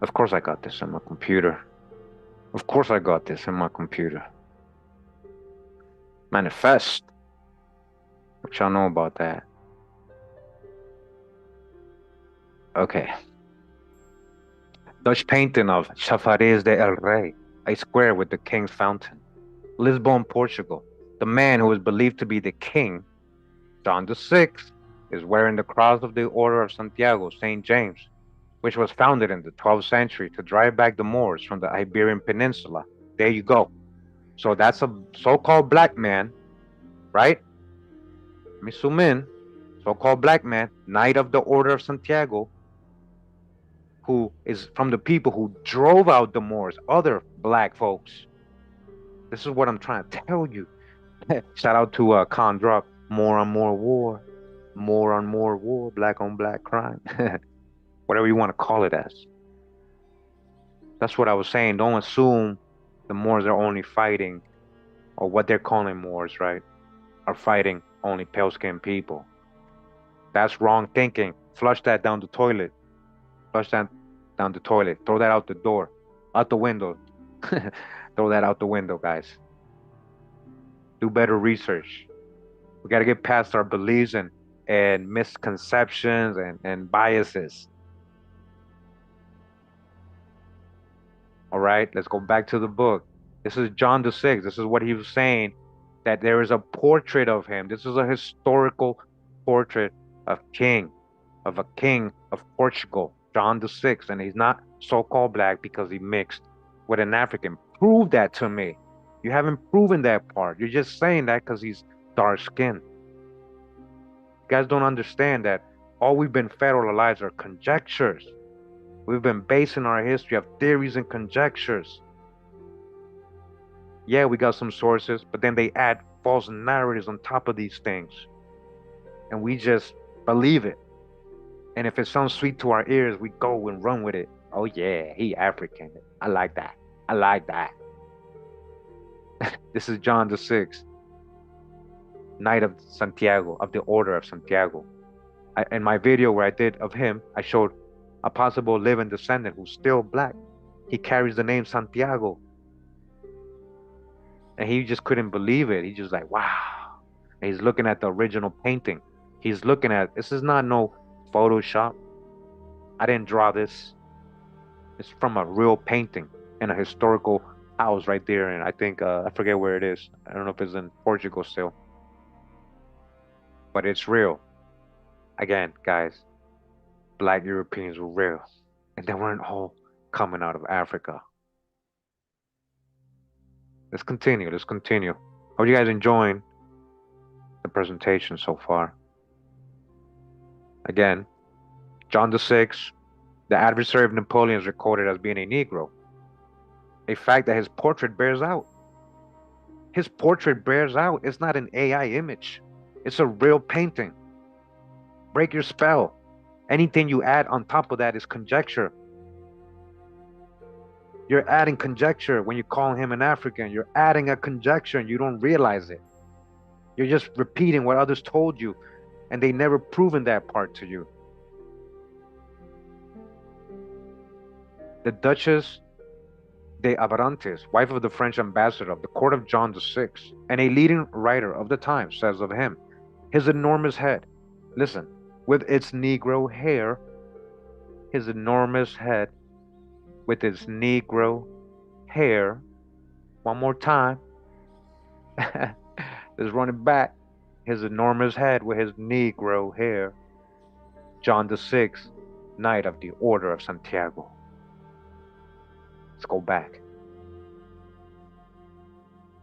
Of course I got this in my computer. Of course I got this in my computer. Manifest. What y'all know about that? Okay. Dutch painting of Chafariz de El Rey, a square with the king's fountain. Lisbon, Portugal. The man who is believed to be the king, John VI, is wearing the cross of the Order of Santiago, St. James, which was founded in the 12th century to drive back the Moors from the Iberian Peninsula. There you go. So that's a so-called black man, right? Let me zoom in. so-called black man, Knight of the Order of Santiago, who is from the people who drove out the Moors, other black folks. This is what I'm trying to tell you. Shout out to Con Drop. More on more war. More on more war. Black on black crime. Whatever you want to call it as. That's what I was saying. Don't assume the Moors are only fighting, or what they're calling Moors, right? Are fighting only pale skinned people. That's wrong thinking. Flush that down the toilet. Flush that down the toilet. Throw that out the door. Out the window. Throw that out the window, guys. Do better research. We got to get past our beliefs and misconceptions and biases. All right, let's go back to the book. This is John the Sixth. This is what he was saying, that there is a portrait of him. This is a historical portrait of a king of Portugal, John the Sixth, and he's not so-called black because he mixed with an African. Prove that to me. You haven't proven that part. You're just saying that because he's dark skinned. You guys don't understand that all we've been fed all our lives are conjectures. We've been basing our history of theories and conjectures. Yeah, we got some sources, but then they add false narratives on top of these things. And we just believe it. And if it sounds sweet to our ears, we go and run with it. Oh yeah, he African. I like that. I like that. This is John the Sixth, Knight of Santiago, of the Order of Santiago. In my video where I did of him, I showed a possible living descendant who's still black. He carries the name Santiago. And he just couldn't believe it. He's just like, wow. And he's looking at the original painting. He's looking at, this is not no Photoshop. I didn't draw this. It's from a real painting in a historical house right there. And I think, I forget where it is. I don't know if it's in Portugal still. But it's real. Again, guys, black Europeans were real. And they weren't all coming out of Africa. Let's continue. Let's continue. Hope you guys enjoying the presentation so far. Again, John VI, the adversary of Napoleon, is recorded as being a Negro. A fact that his portrait bears out. His portrait bears out. It's not an AI image. It's a real painting. Break your spell. Anything you add on top of that is conjecture. You're adding conjecture when you call him an African. You're adding a conjecture and you don't realize it. You're just repeating what others told you, and they never proven that part to you. The Duchess de Abrantes, wife of the French ambassador of the court of John VI, and a leading writer of the time, says of him, his enormous head, listen, with its Negro hair, his enormous head, with its Negro hair, one more time, let's run it back, his enormous head with his Negro hair, John VI, Knight of the Order of Santiago. Let's go back.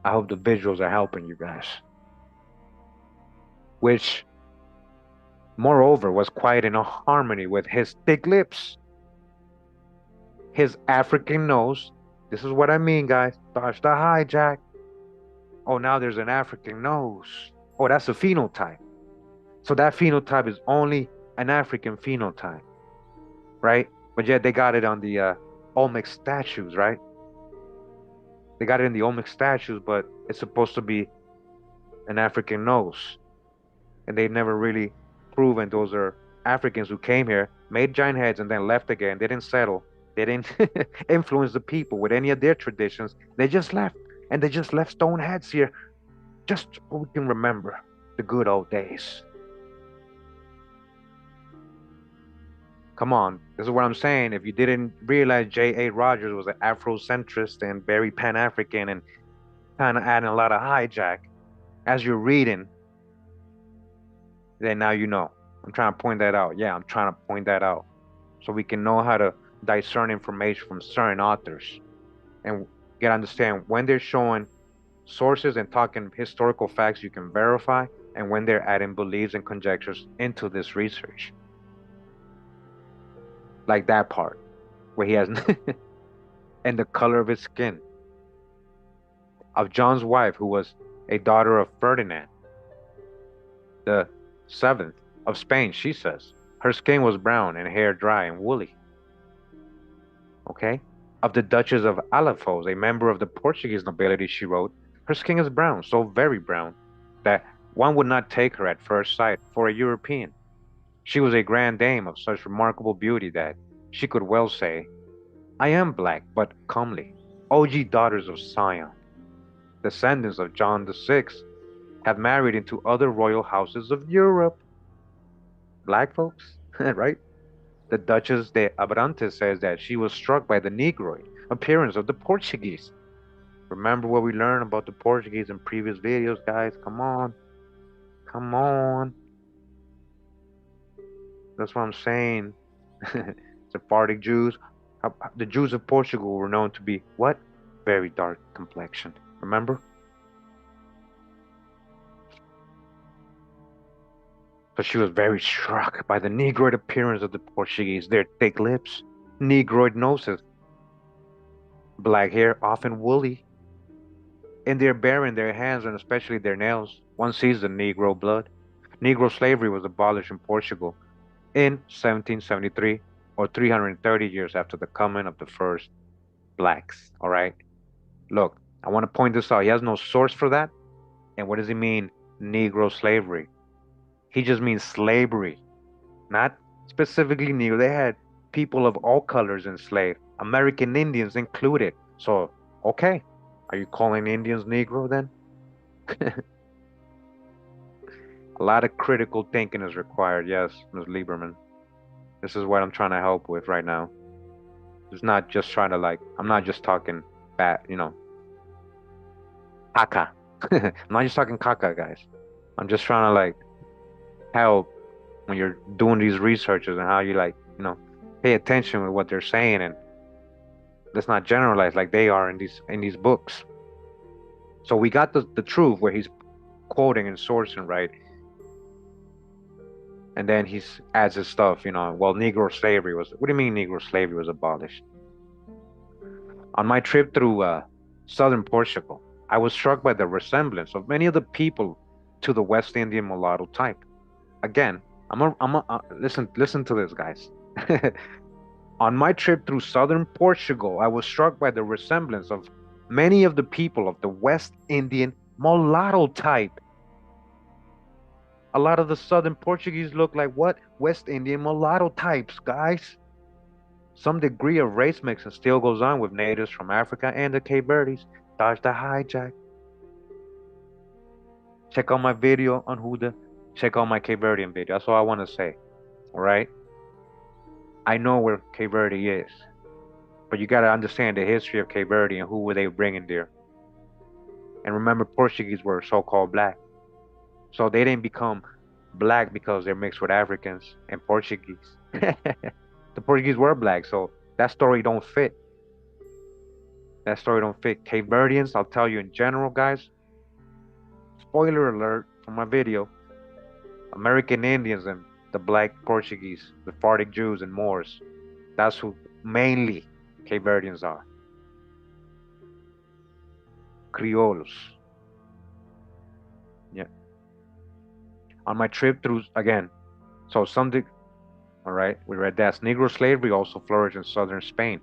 I hope the visuals are helping you guys. Which, moreover, was quite in harmony with his thick lips, his African nose. This is what I mean, guys. Dodge the hijack. Oh, now there's an African nose. Oh, that's a phenotype. So that phenotype is only an African phenotype, right? But yet they got it on the Olmec statues, right? They got it in the Olmec statues, but it's supposed to be an African nose. And they've never really proven those are Africans who came here, made giant heads, and then left again. They didn't settle. They didn't influence the people with any of their traditions. They just left. And they just left stone heads here. Just so we can remember the good old days. Come on. This is what I'm saying. If you didn't realize J.A. Rogers was an Afrocentrist and very Pan-African and kind of adding a lot of hijack as you're reading, then now you know. I'm trying to point that out. Yeah, I'm trying to point that out. So we can know how to discern information from certain authors and get understand when they're showing sources and talking historical facts you can verify, and when they're adding beliefs and conjectures into this research. Like that part where he has and the color of his skin. Of John's wife, who was a daughter of Ferdinand the seventh of Spain, she says. Her skin was brown and hair dry and woolly. Okay? Of the Duchess of Alafos, a member of the Portuguese nobility, she wrote, her skin is brown, so very brown, that one would not take her at first sight for a European. She was a grand dame of such remarkable beauty that she could well say, I am black, but comely. O ye daughters of Sion, descendants of John the Sixth, have married into other royal houses of Europe. Black folks, right? The Duchess de Abrantes says that she was struck by the Negroid appearance of the Portuguese. Remember what we learned about the Portuguese in previous videos, guys? Come on. Come on. That's what I'm saying. Sephardic Jews. The Jews of Portugal were known to be what? Very dark complexion. Remember? So she was very struck by the Negroid appearance of the Portuguese, their thick lips, Negroid noses, black hair, often woolly, and their bearing their hands and especially their nails. One sees the Negro blood. Negro slavery was abolished in Portugal in 1773, or 330 years after the coming of the first blacks. All right. Look, I want to point this out. He has no source for that. And what does he mean, Negro slavery? He just means slavery, not specifically Negro. They had people of all colors enslaved, American Indians included. So, okay, are you calling Indians Negro then? A lot of critical thinking is required, yes, Ms. Lieberman. This is what I'm trying to help with right now. It's not just trying to I'm not just talking bad, caca. I'm not just talking caca, guys. I'm just trying to help when you're doing these researches and how you pay attention with what they're saying, and let's not generalize like they are in these books. So we got the truth where he's quoting and sourcing, right? And then he adds his stuff, well, Negro slavery was, what do you mean Negro slavery was abolished? On my trip through southern Portugal, I was struck by the resemblance of many of the people to the West Indian mulatto type. Again, listen to this, guys. On my trip through southern Portugal, I was struck by the resemblance of many of the people of the West Indian mulatto type. A lot of the southern Portuguese look like what? West Indian mulatto types, guys. Some degree of race mixing still goes on with natives from Africa and the Cape Verdes. Dodge the hijack. Check out my video on Huda. Check out my Cape Verdean video. That's all I want to say. All right? I know where Cape Verde is. But you got to understand the history of Cape Verde and who were they bringing there. And remember, Portuguese were so-called black. So they didn't become black because they're mixed with Africans and Portuguese. The Portuguese were black, so that story don't fit. That story don't fit. Cape Verdeans, I'll tell you in general, guys. Spoiler alert from my video. American Indians and the black Portuguese, the Sephardic Jews and Moors. That's who mainly Cape Verdeans are. Criollos. Yeah. On my trip through, again, so something, all right, we read that. Negro slavery also flourished in southern Spain.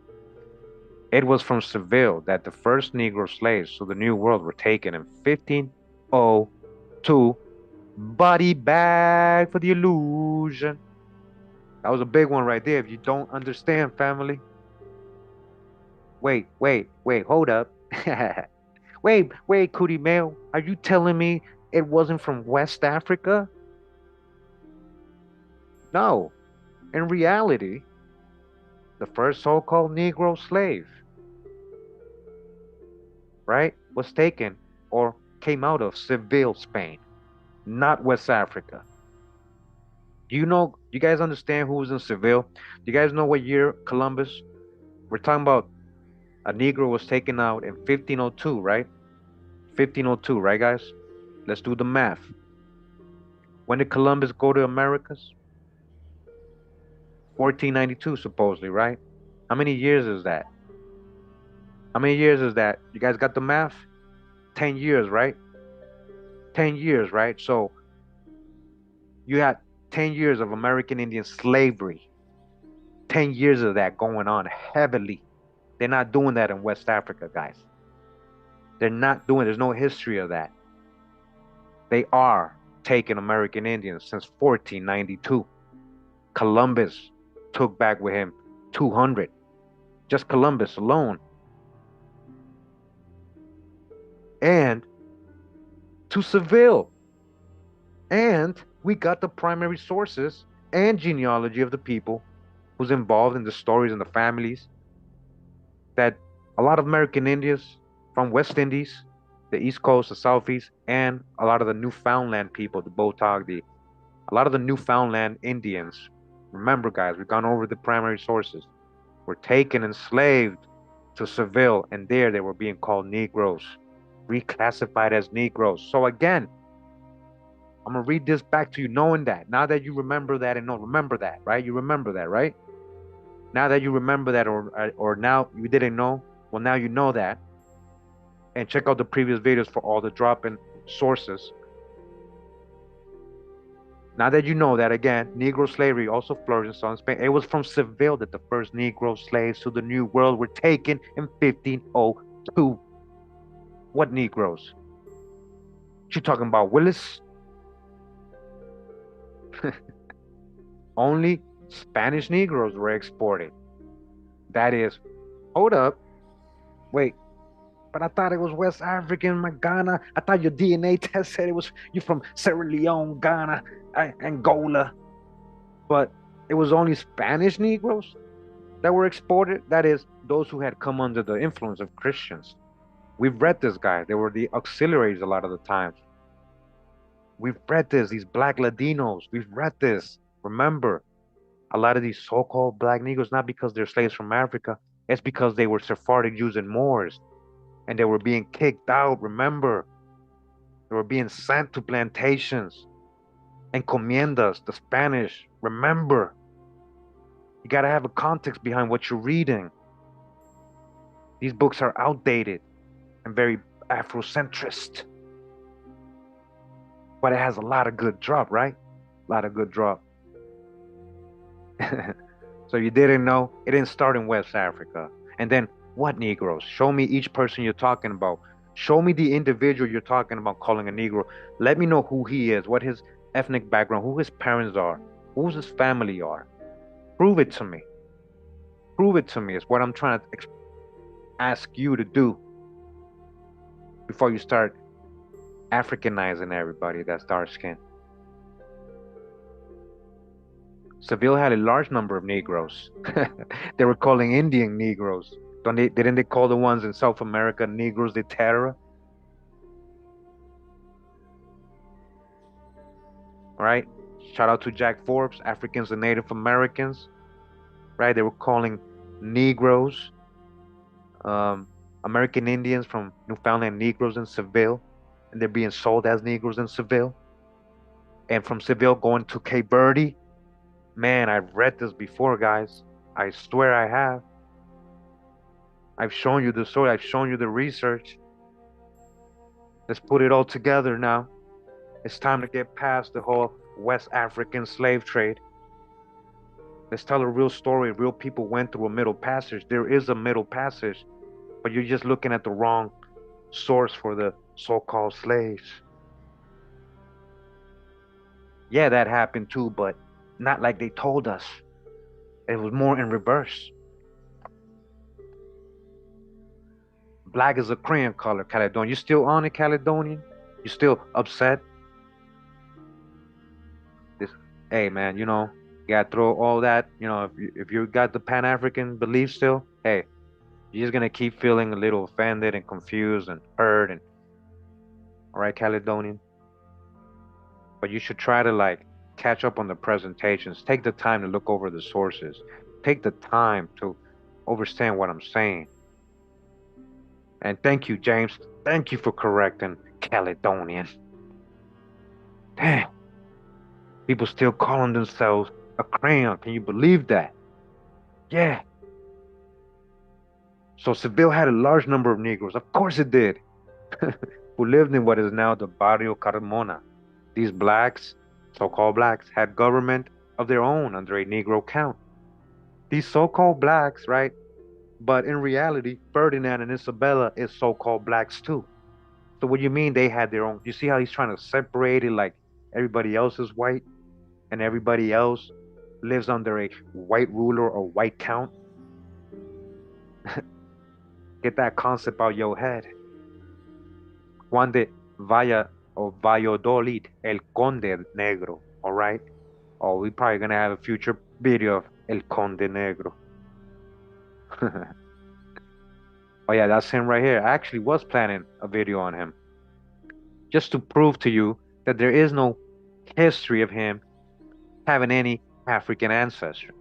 It was from Seville that the first Negro slaves to the New World were taken in 1502. Body bag for the illusion. That was a big one right there. If you don't understand, family. Wait, hold up. wait, Cootie Mail. Are you telling me it wasn't from West Africa? No. In reality, the first so-called Negro slave, right, was taken or came out of Seville, Spain, not West Africa. Do you guys understand who was in Seville? Do you guys know what year Columbus? We're talking about a Negro was taken out in 1502, right? 1502, right, guys? Let's do the math. When did Columbus go to Americas? 1492, supposedly, right? How many years is that? How many years is that? You guys got the math? 10 years, right? 10 years, right? So you had 10 years of American Indian slavery. 10 years of that going on heavily. They're not doing that in West Africa, guys. They're not doing, there's no history of that. They are taking American Indians since 1492. Columbus took back with him 200. Just Columbus alone. And to Seville. And we got the primary sources and genealogy of the people who's involved in the stories and the families that a lot of American Indians from West Indies, the East Coast, the Southeast, and a lot of the Newfoundland people, the Botag, a lot of the Newfoundland Indians. Remember, guys, we've gone over the primary sources. Were taken enslaved to Seville, and there they were being called Negroes, reclassified as Negroes. So again, I'm gonna read this back to you, knowing that. Now that you remember that, and no, remember that, right? You remember that, right? Now that you remember that, or now you didn't know, well, now you know that. And check out the previous videos for all the drop-in sources. Now that you know that, again, Negro slavery also flourished in southern Spain. It was from Seville that the first Negro slaves to the New World were taken in 1502. What Negroes? You talking about Willis? Only Spanish Negroes were exported. That is, hold up, wait, but I thought it was West African, my Ghana. I thought your DNA test said it was you from Sierra Leone, Ghana, Angola. But it was only Spanish Negroes that were exported. That is, those who had come under the influence of Christians. We've read this, guy. They were the auxiliaries a lot of the times. We've read this, these black Latinos. We've read this. Remember, a lot of these so-called black Negroes, not because they're slaves from Africa, it's because they were Sephardic Jews and Moors, and they were being kicked out. Remember, they were being sent to plantations, encomiendas, the Spanish. Remember, you got to have a context behind what you're reading. These books are outdated and very Afrocentrist, but it has a lot of good drop, right? A lot of good drop. So you didn't know it didn't start in West Africa. And then what Negroes? Show me each person you're talking about. Show me the individual you're talking about calling a Negro. Let me know who he is, what his ethnic background, who his parents are, who his family are. Prove it to me. Prove it to me is what I'm trying to ask you to do before you start Africanizing everybody that's dark skinned. Seville had a large number of Negroes. They were calling Indian Negroes. Didn't they call the ones in South America Negros de Terra? Right? Shout out to Jack Forbes, Africans and Native Americans. Right? They were calling Negroes, um, American Indians from Newfoundland Negroes in Seville, and they're being sold as Negroes in Seville. And from Seville going to Cape Verde. Man, I've read this before, guys. I swear I have. I've shown you the story. I've shown you the research. Let's put it all together now. It's time to get past the whole West African slave trade. Let's tell a real story. Real people went through a middle passage. There is a middle passage, but you're just looking at the wrong source for the so-called slaves. Yeah, that happened too, but not like they told us. It was more in reverse. Black is a crayon color, Caledonian. You still on it, Caledonian? You still upset? This, hey man, you gotta throw all that. If you got the Pan African belief still, hey, you're just gonna keep feeling a little offended and confused and hurt and all right, Caledonian. But you should try to like catch up on the presentations. Take the time to look over the sources. Take the time to understand what I'm saying. And thank you, James. Thank you for correcting Caledonian. Damn. People still calling themselves a crayon. Can you believe that? Yeah. So Seville had a large number of Negroes. Of course it did. Who lived in what is now the Barrio Carmona. These blacks, so-called blacks, had government of their own under a Negro count. These so-called blacks, right? But in reality, Ferdinand and Isabella is so-called blacks too. So what do you mean they had their own? You see how he's trying to separate it like everybody else is white and everybody else lives under a white ruler or white count? Get that concept out your head. Juan de Valla or Valladolid, El Conde Negro, all right? Oh, we probably gonna have a future video of El Conde Negro. Oh yeah, that's him right here. I actually was planning a video on him just to prove to you that there is no history of him having any African ancestry,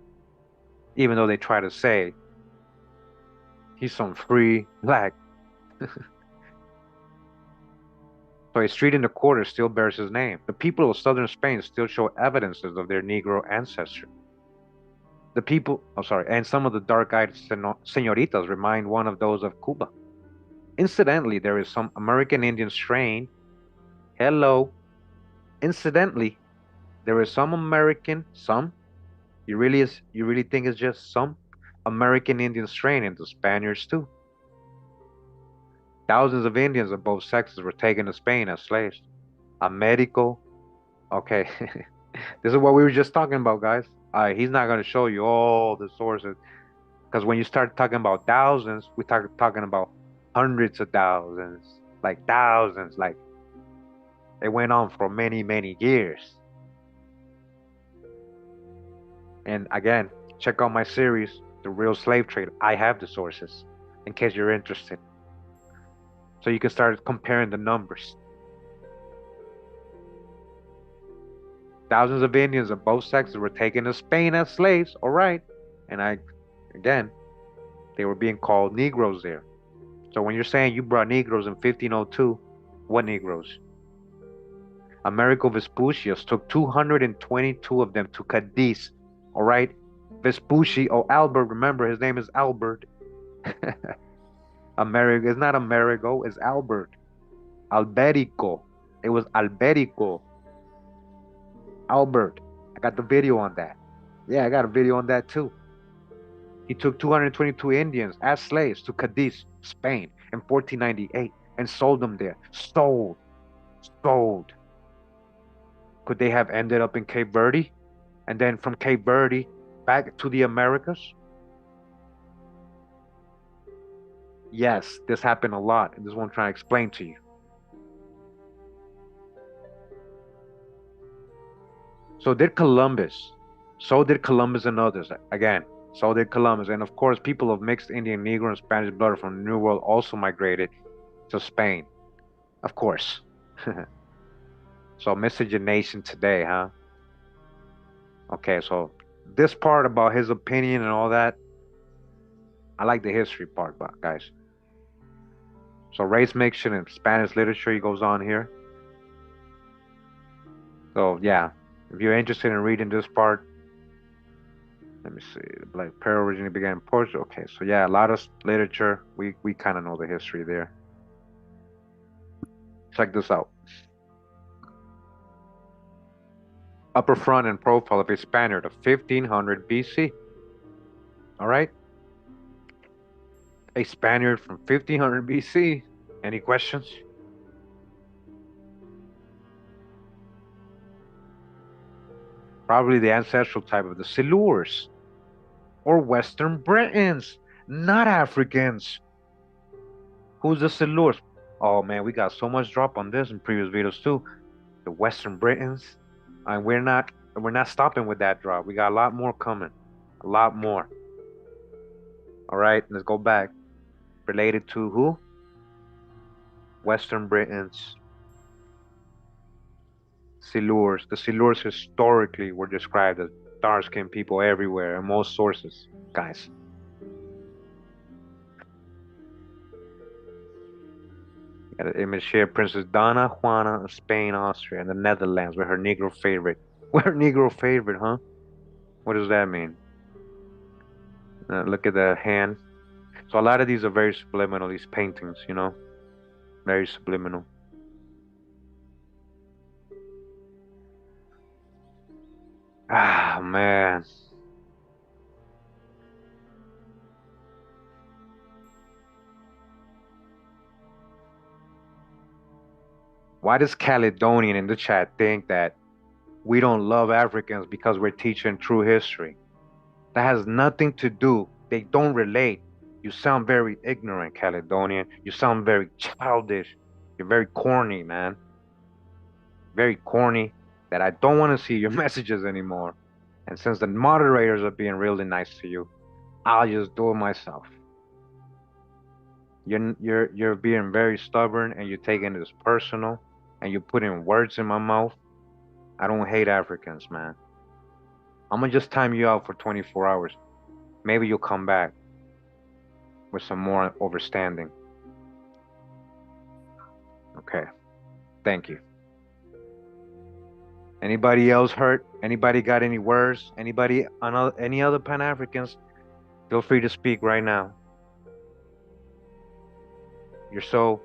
even though they try to say he's some free black. So a street in the quarter still bears his name. The people of southern Spain still show evidences of their Negro ancestry. The people, oh sorry, and some of the dark-eyed senoritas remind one of those of Cuba. Incidentally, there is some American Indian strain. Hello. Incidentally, there is some American, some. You really think it's just some American Indian strain into Spaniards too. Thousands of Indians of both sexes were taken to Spain as slaves. Americo, okay, this is what we were just talking about, guys. He's not going to show you all the sources because when you start talking about thousands, we start talking about hundreds of thousands, like thousands, like it went on for many, many years. And again, check out my series, The Real Slave Trade. I have the sources in case you're interested. So you can start comparing the numbers. Thousands of Indians of both sexes were taken to Spain as slaves, all right. And again, they were being called Negroes there. So when you're saying you brought Negroes in 1502, what Negroes? Americo Vespucius took 222 of them to Cadiz, all right. Vespucci, oh Albert, remember his name is Albert. America, it's not Amerigo, it's Albert. Alberico. It was Alberico. Albert. I got the video on that. Yeah, I got a video on that too. He took 222 Indians as slaves to Cadiz, Spain in 1498 and sold them there. Sold. Sold. Could they have ended up in Cape Verde? And then from Cape Verde back to the Americas? Yes, this happened a lot. And this is what I'm trying to explain to you. So did Columbus. So did Columbus and others. Again, so did Columbus. And of course, people of mixed Indian, Negro, and Spanish blood from the New World also migrated to Spain. Of course. So miscegenation today, huh? Okay, so this part about his opinion and all that, I like the history part, but guys. So race mixture in Spanish literature, he goes on here. So yeah, if you're interested in reading this part, let me see. The Black Pearl originally began in Portugal. Okay, so yeah, a lot of literature. We kind of know the history there. Check this out. Upper front and profile of a Spaniard of 1500 BC. All right, a Spaniard from 1500 BC. Any questions? Probably the ancestral type of the Silurs or Western Britons, not Africans. Who's the Silurs? Oh man, we got so much drop on this in previous videos too. The Western Britons, and we're not stopping with that drop. We got a lot more coming, a lot more. All right, let's go back. Related to who? Western Britons, Silurs. The Silurs historically were described as dark-skinned people everywhere in most sources, guys. Got an image here. Princess Donna Juana of Spain, Austria, and the Netherlands with her Negro favorite, We're Negro favorite, huh? What does that mean? Look at the hand. So a lot of these are very subliminal, these paintings, very subliminal. Ah, man. Why does Caledonian in the chat think that we don't love Africans because we're teaching true history? That has nothing to do. They don't relate. You sound very ignorant, Caledonian. You sound very childish. You're very corny, man. Very corny that I don't want to see your messages anymore. And since the moderators are being really nice to you, I'll just do it myself. You're being very stubborn and you're taking this personal and you're putting words in my mouth. I don't hate Africans, man. I'm gonna just time you out for 24 hours. Maybe you'll come back with some more understanding. Okay. Thank you. Anybody else hurt? Anybody got any words? Anybody on any other Pan Africans? Feel free to speak right now. You're so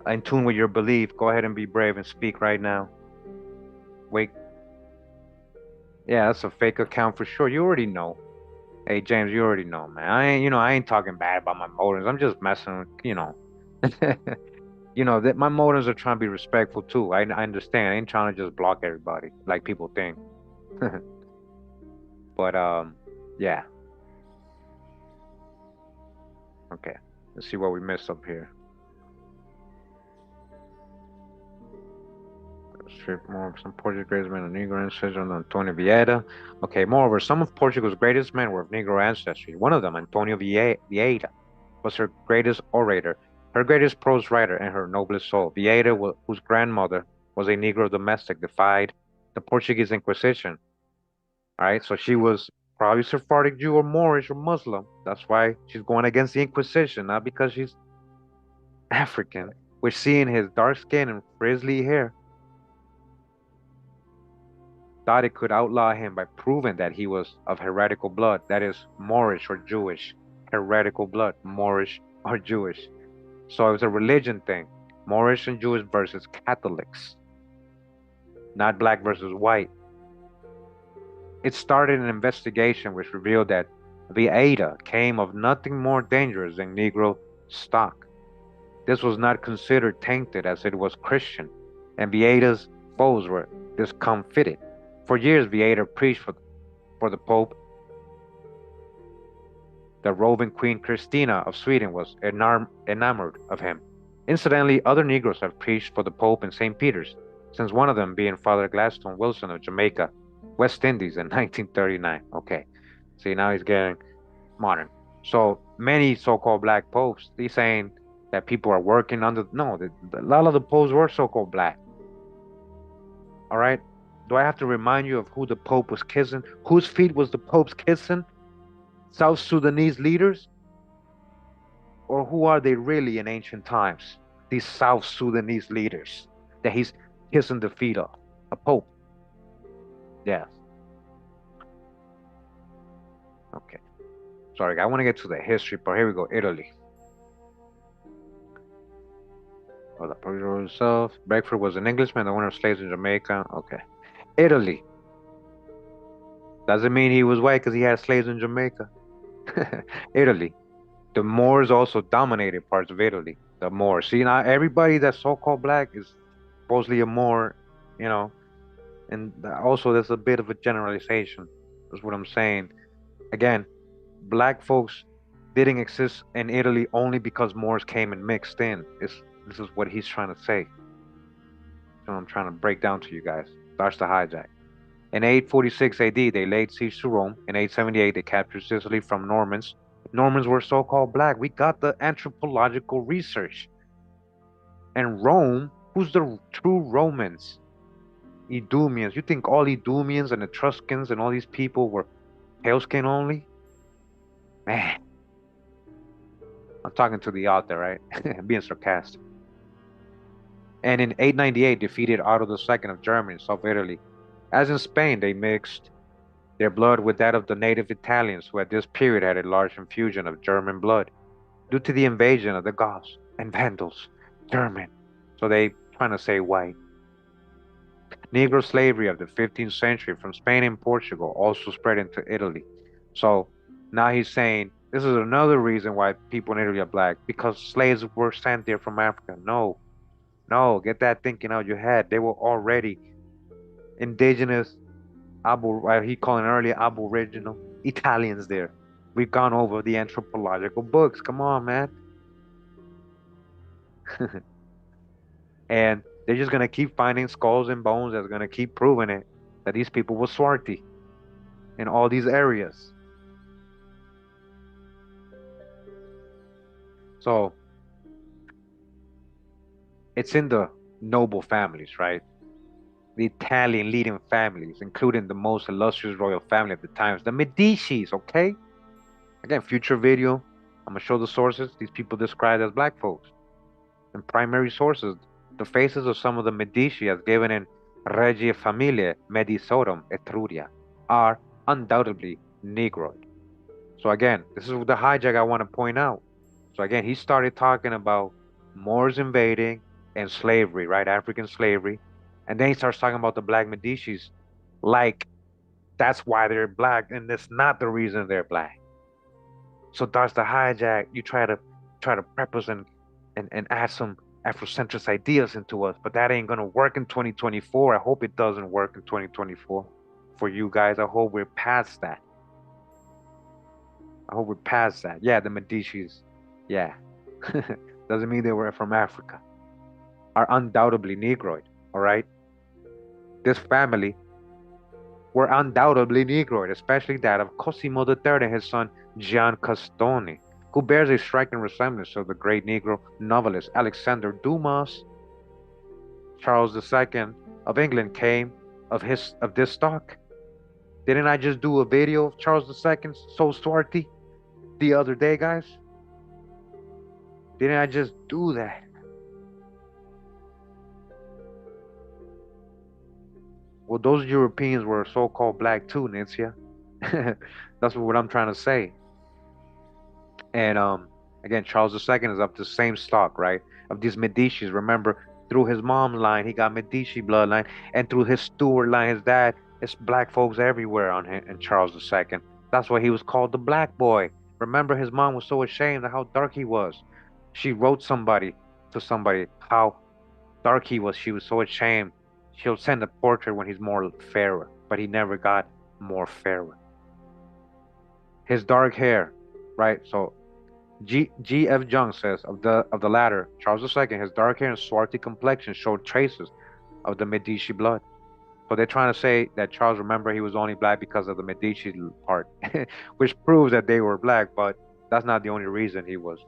in tune with your belief. Go ahead and be brave and speak right now. Wait. Yeah, that's a fake account for sure. You already know. Hey James, you already know, man. I ain't talking bad about my motives. I'm just messing with. That my motives are trying to be respectful too. I understand. I ain't trying to just block everybody like people think. But yeah. Okay. Let's see what we missed up here. Strip more some Portuguese greatest men of Negro ancestry on Antonio Vieira. Okay, moreover, some of Portugal's greatest men were of Negro ancestry. One of them, Antonio Vieira, was her greatest orator, her greatest prose writer, and her noblest soul. Vieira, whose grandmother was a Negro domestic, defied the Portuguese Inquisition. All right, so she was probably Sephardic Jew or Moorish or Muslim. That's why she's going against the Inquisition, not because she's African. We're seeing his dark skin and frizzly hair. Thought it could outlaw him by proving that he was of heretical blood, that is, Moorish or Jewish. Heretical blood, Moorish or Jewish. So it was a religion thing. Moorish and Jewish versus Catholics, not black versus white. It started an investigation which revealed that Vieira came of nothing more dangerous than Negro stock. This was not considered tainted as it was Christian, and Vieira's foes were discomfited. For years, Vieira preached for the Pope. The roving Queen Christina of Sweden was enamored of him. Incidentally, other Negroes have preached for the Pope in St. Peter's, since one of them being Father Gladstone Wilson of Jamaica, West Indies in 1939. Okay, see, now he's getting modern. So many so-called black popes, he's saying that people are working under. No, a lot of the popes were so-called black. All right. Do I have to remind you of who the Pope was kissing? Whose feet was the Pope's kissing? South Sudanese leaders? Or who are they really in ancient times? These South Sudanese leaders that he's kissing the feet of. A Pope. Yes. Okay. Sorry, I want to get to the history part. Here we go. Italy. Oh, the Portugal himself. Beckford was an Englishman, the owner of slaves in Jamaica. Okay. Italy. Doesn't mean he was white because he had slaves in Jamaica. Italy. The Moors also dominated parts of Italy. The Moors. See, now everybody that's so-called black is supposedly a Moor, you know, and also there's a bit of a generalization. That's what I'm saying. Again, black folks didn't exist in Italy only because Moors came and mixed in. This is what he's trying to say. So I'm trying to break down to you guys. That's the hijack. In 846 AD, they laid siege to Rome. In 878, they captured Sicily from Normans. Normans were so-called black. We got the anthropological research. And Rome, who's the true Romans? Idumeans. You think all Idumeans and Etruscans and all these people were pale skin only? Man, I'm talking to the author, right? I'm being sarcastic. And in 898, defeated Otto II of Germany, South Italy. As in Spain, they mixed their blood with that of the native Italians, who at this period had a large infusion of German blood due to the invasion of the Goths and Vandals, German. So they trying to say white. Negro slavery of the 15th century from Spain and Portugal also spread into Italy. So now he's saying this is another reason why people in Italy are black, because slaves were sent there from Africa. No, no, get that thinking out your head. They were already indigenous, he called it earlier aboriginal Italians there. We've gone over the anthropological books. Come on, man. And they're just gonna keep finding skulls and bones that's gonna keep proving it that these people were swarthy in all these areas. So it's in the noble families, right? The Italian leading families, including the most illustrious royal family of the times, the Medicis, okay? Again, future video, I'm gonna show the sources. These people described as black folks. And primary sources, the faces of some of the Medici as given in Regia Familiae Medicorum Etruria are undoubtedly Negroid. So again, this is the hijack I want to point out. So again, he started talking about Moors invading and slavery, right? African slavery. And then he starts talking about the black Medicis like that's why they're black, and that's not the reason they're black. So that's the hijack. You try to prep us and add some Afrocentrist ideas into us, but that ain't gonna work in 2024. I hope it doesn't work in 2024 for you guys. I hope we're past that. I hope we're past that. Yeah, the Medicis, yeah. Doesn't mean they were from Africa. Are undoubtedly Negroid, all right? This family were undoubtedly Negroid, especially that of Cosimo III and his son Gian Castone, who bears a striking resemblance to the great Negro novelist Alexander Dumas. Charles II of England came of this stock. Didn't I just do a video of Charles II so swarthy the other day, guys? Didn't I just do that? Well, those Europeans were so-called black too, Nitzia. That's what I'm trying to say. And again, Charles II is of the same stock, right? Of these Medicis. Remember, through his mom's line, he got Medici bloodline, and through his Stuart line, his dad, it's black folks everywhere on him and Charles II. That's why he was called the Black Boy. Remember, his mom was so ashamed of how dark he was. She wrote to somebody how dark he was. She was so ashamed. She'll send a portrait when he's more fairer, but he never got more fairer. His dark hair, right? So G. F. Jung says of the latter, Charles II, his dark hair and swarthy complexion showed traces of the Medici blood. So they're trying to say that Charles, remember, he was only black because of the Medici part, which proves that they were black, but that's not the only reason he was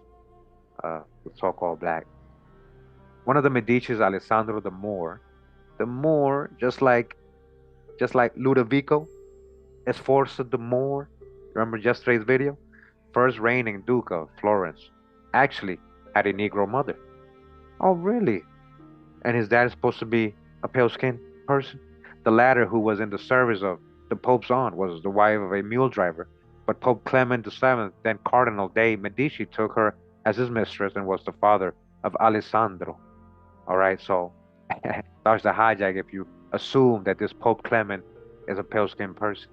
so-called black. One of the Medicis, Alessandro the Moor, just like Ludovico Sforza the Moor, remember yesterday's video? First reigning Duke of Florence, actually had a Negro mother. Oh, really? And his dad is supposed to be a pale-skinned person? The latter, who was in the service of the Pope's aunt, was the wife of a mule driver. But Pope Clement VII, then Cardinal de' Medici, took her as his mistress and was the father of Alessandro. All right, so that's the hijack if you assume that this Pope Clement is a pale-skinned person.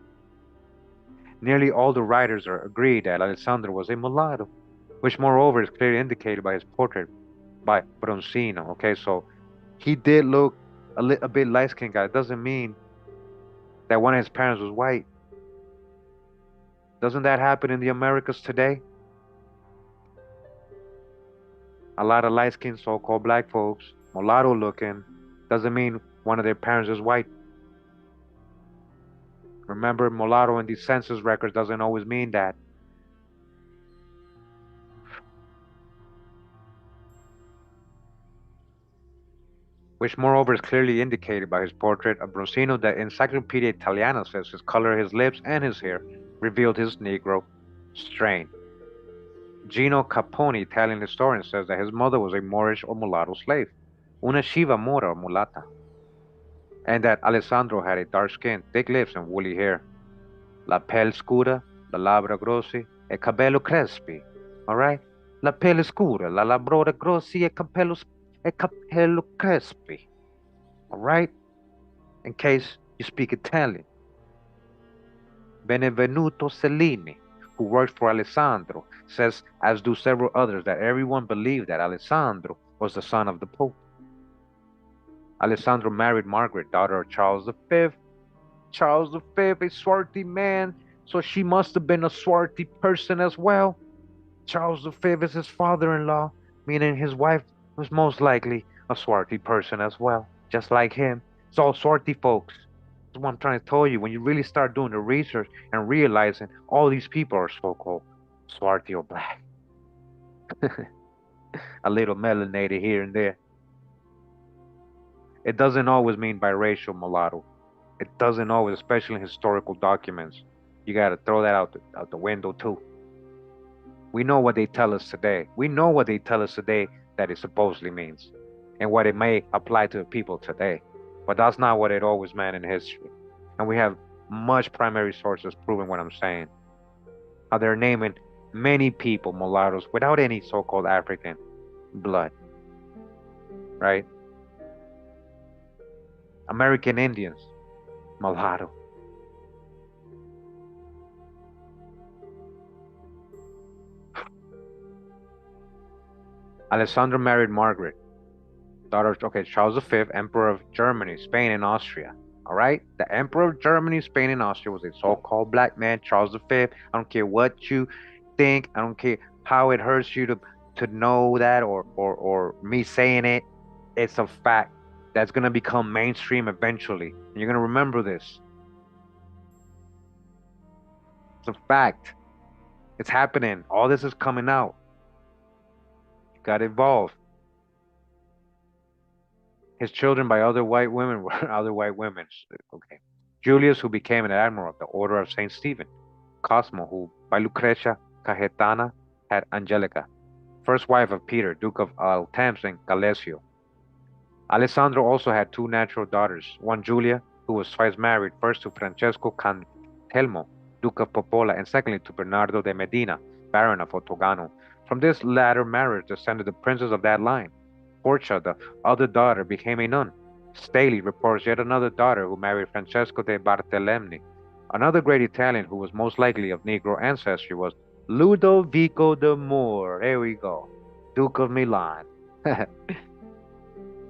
Nearly all the writers are agreed that Alessandro was a mulatto, which moreover is clearly indicated by his portrait by Bronzino. Okay, so he did look a bit light-skinned guy. It doesn't mean that one of his parents was white. Doesn't that happen in the Americas today? A lot of light-skinned so-called black folks, mulatto-looking, doesn't mean one of their parents is white. Remember, mulatto in these census records doesn't always mean that. Which moreover is clearly indicated by his portrait of Bronzino. The Encyclopedia Italiana says his color, his lips, and his hair revealed his Negro strain. Gino Capone, Italian historian, says that his mother was a Moorish or mulatto slave, una Shiva mora or mulata. and that Alessandro had a dark skin, thick lips, and woolly hair. La pelle scura, la labbra grossi, e cabello crespi. All right? La pelle scura, la labbra grossi, e capello crespi. All right? In case you speak Italian. Benvenuto Cellini, who worked for Alessandro, says, as do several others, that everyone believed that Alessandro was the son of the Pope. Alessandro married Margaret, daughter of Charles V. Charles V, a swarthy man, so she must have been a swarthy person as well. Charles V is his father-in-law, meaning his wife was most likely a swarthy person as well, just like him. It's all swarthy folks. That's what I'm trying to tell you. When you really start doing the research and realizing all these people are so-called swarthy or black. A little melanated here and there. It doesn't always mean biracial mulatto. It doesn't always, especially in historical documents. You got to throw that out the window too. We know what they tell us today. We know what they tell us today that it supposedly means and what it may apply to people today. But that's not what it always meant in history. And we have much primary sources proving what I'm saying. How they're naming many people mulattoes without any so-called African blood. Right? American Indians, mulatto. Alessandro married Margaret, daughter of, okay, Charles V, Emperor of Germany, Spain, and Austria. All right? The Emperor of Germany, Spain, and Austria was a so-called black man, Charles V. I don't care what you think. I don't care how it hurts you to know that or me saying it. It's a fact that's going to become mainstream eventually. And you're going to remember this. It's a fact. It's happening. All this is coming out. You got to evolve. His children by other white women were other white women. Okay. Julius, who became an admiral of the Order of St. Stephen. Cosmo, who by Lucretia Cajetana had Angelica, first wife of Peter, Duke of Altemps and Galesio. Alessandro also had two natural daughters, one Julia, who was twice married, first to Francesco Cantelmo, Duke of Popola, and secondly to Bernardo de Medina, Baron of Otogano. From this latter marriage descended the princes of that line. Portia, the other daughter, became a nun. Staley reports yet another daughter who married Francesco de Bartolomei. Another great Italian who was most likely of Negro ancestry was Ludovico de Moor. There we go. Duke of Milan.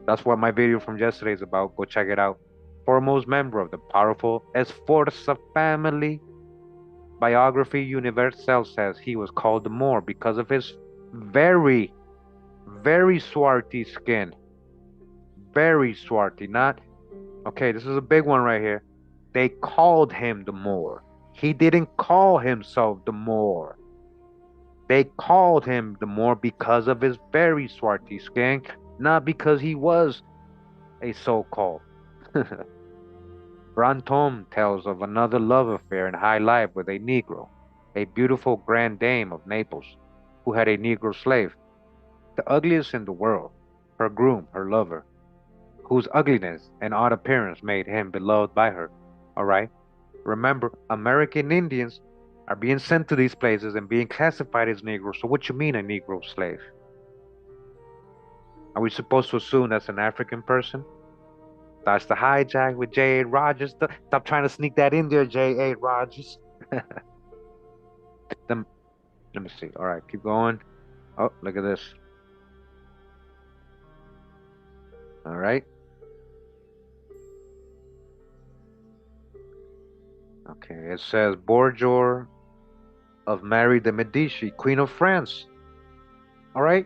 That's what my video from yesterday is about. Go check it out. Foremost member of the powerful Esforza family. Biography Universal says he was called the Moor because of his very, very swarthy skin. Very swarthy. Not, okay, this is a big one right here. They called him the Moor. He didn't call himself the Moor. They called him the Moor because of his very swarthy skin, not because he was a so-called. Brantôme tells of another love affair in high life with a Negro, a beautiful grand dame of Naples, who had a Negro slave, the ugliest in the world, her groom, her lover, whose ugliness and odd appearance made him beloved by her. All right? Remember, American Indians are being sent to these places and being classified as Negroes. So what you mean a Negro slave? Are we supposed to assume that's an African person? That's the hijack with J.A. Rogers. Stop trying to sneak that in there, J.A. Rogers. Let me see. All right, keep going. Oh, look at this. All right. Okay, it says Borgia of Marie de Medici, Queen of France. All right,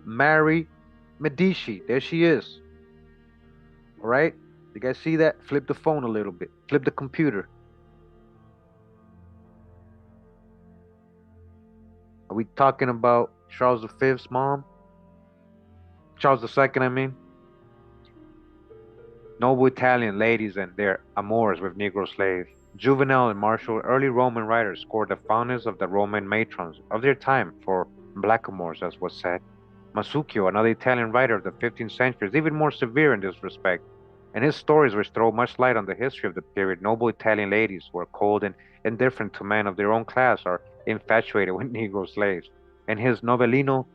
Marie Medici. There she is. All right, you guys see that? Flip the phone a little bit. Flip the computer. Are we talking about Charles V's mom? Charles II, I mean. Noble Italian ladies and their amours with Negro slaves. Juvenal and Martial, early Roman writers, scored the fountains of the Roman matrons of their time for blackamoors, as was said. Masuccio, another Italian writer of the 15th century, is even more severe in this respect, and his stories which throw much light on the history of the period. Noble Italian ladies who are cold and indifferent to men of their own class are infatuated with Negro slaves. And his Novellino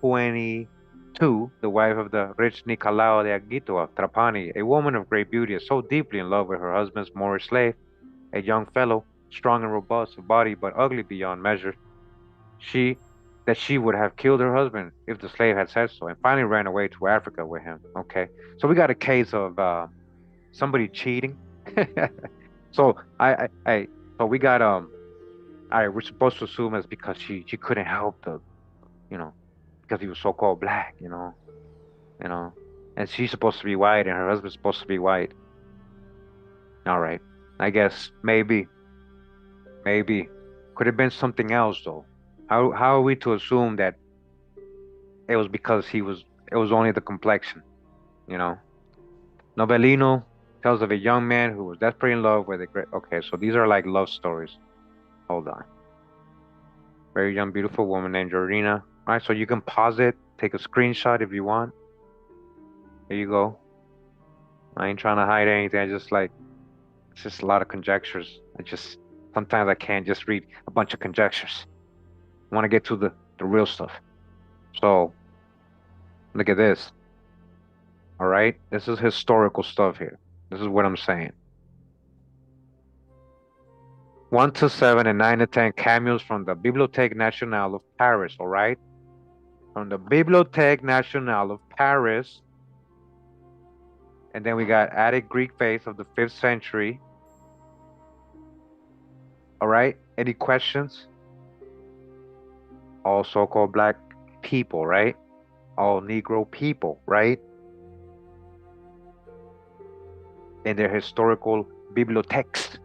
22, the wife of the rich Nicolao de Aguito of Trapani, a woman of great beauty, is so deeply in love with her husband's Moorish slave, a young fellow, strong and robust of body but ugly beyond measure, she that she would have killed her husband if the slave had said so, and finally ran away to Africa with him. Okay, so we got a case of somebody cheating. so I so we got all right, we're supposed to assume it's because she couldn't help the you know because he was so called black, you know, and she's supposed to be white and her husband's supposed to be white. All right, I guess maybe could have been something else though. How are we to assume that it was because it was only the complexion, you know? Novellino tells of a young man who was desperately in love with a great. Okay, so these are like love stories. Hold on. Very young, beautiful woman named Jorina. All right, so you can pause it, take a screenshot if you want. There you go. I ain't trying to hide anything. I just like it's just a lot of conjectures. I just sometimes I can't just read a bunch of conjectures. I want to get to the real stuff. So look at this. All right, this is historical stuff here. This is what I'm saying. 1 to 7 and 9 to 10 cameos from the Bibliothèque Nationale of Paris, all right? From the Bibliothèque Nationale of Paris. And then we got Attic Greek faith of the 5th century. All right? Any questions? All so-called black people, right? All Negro people, right? In their historical bibliothèques.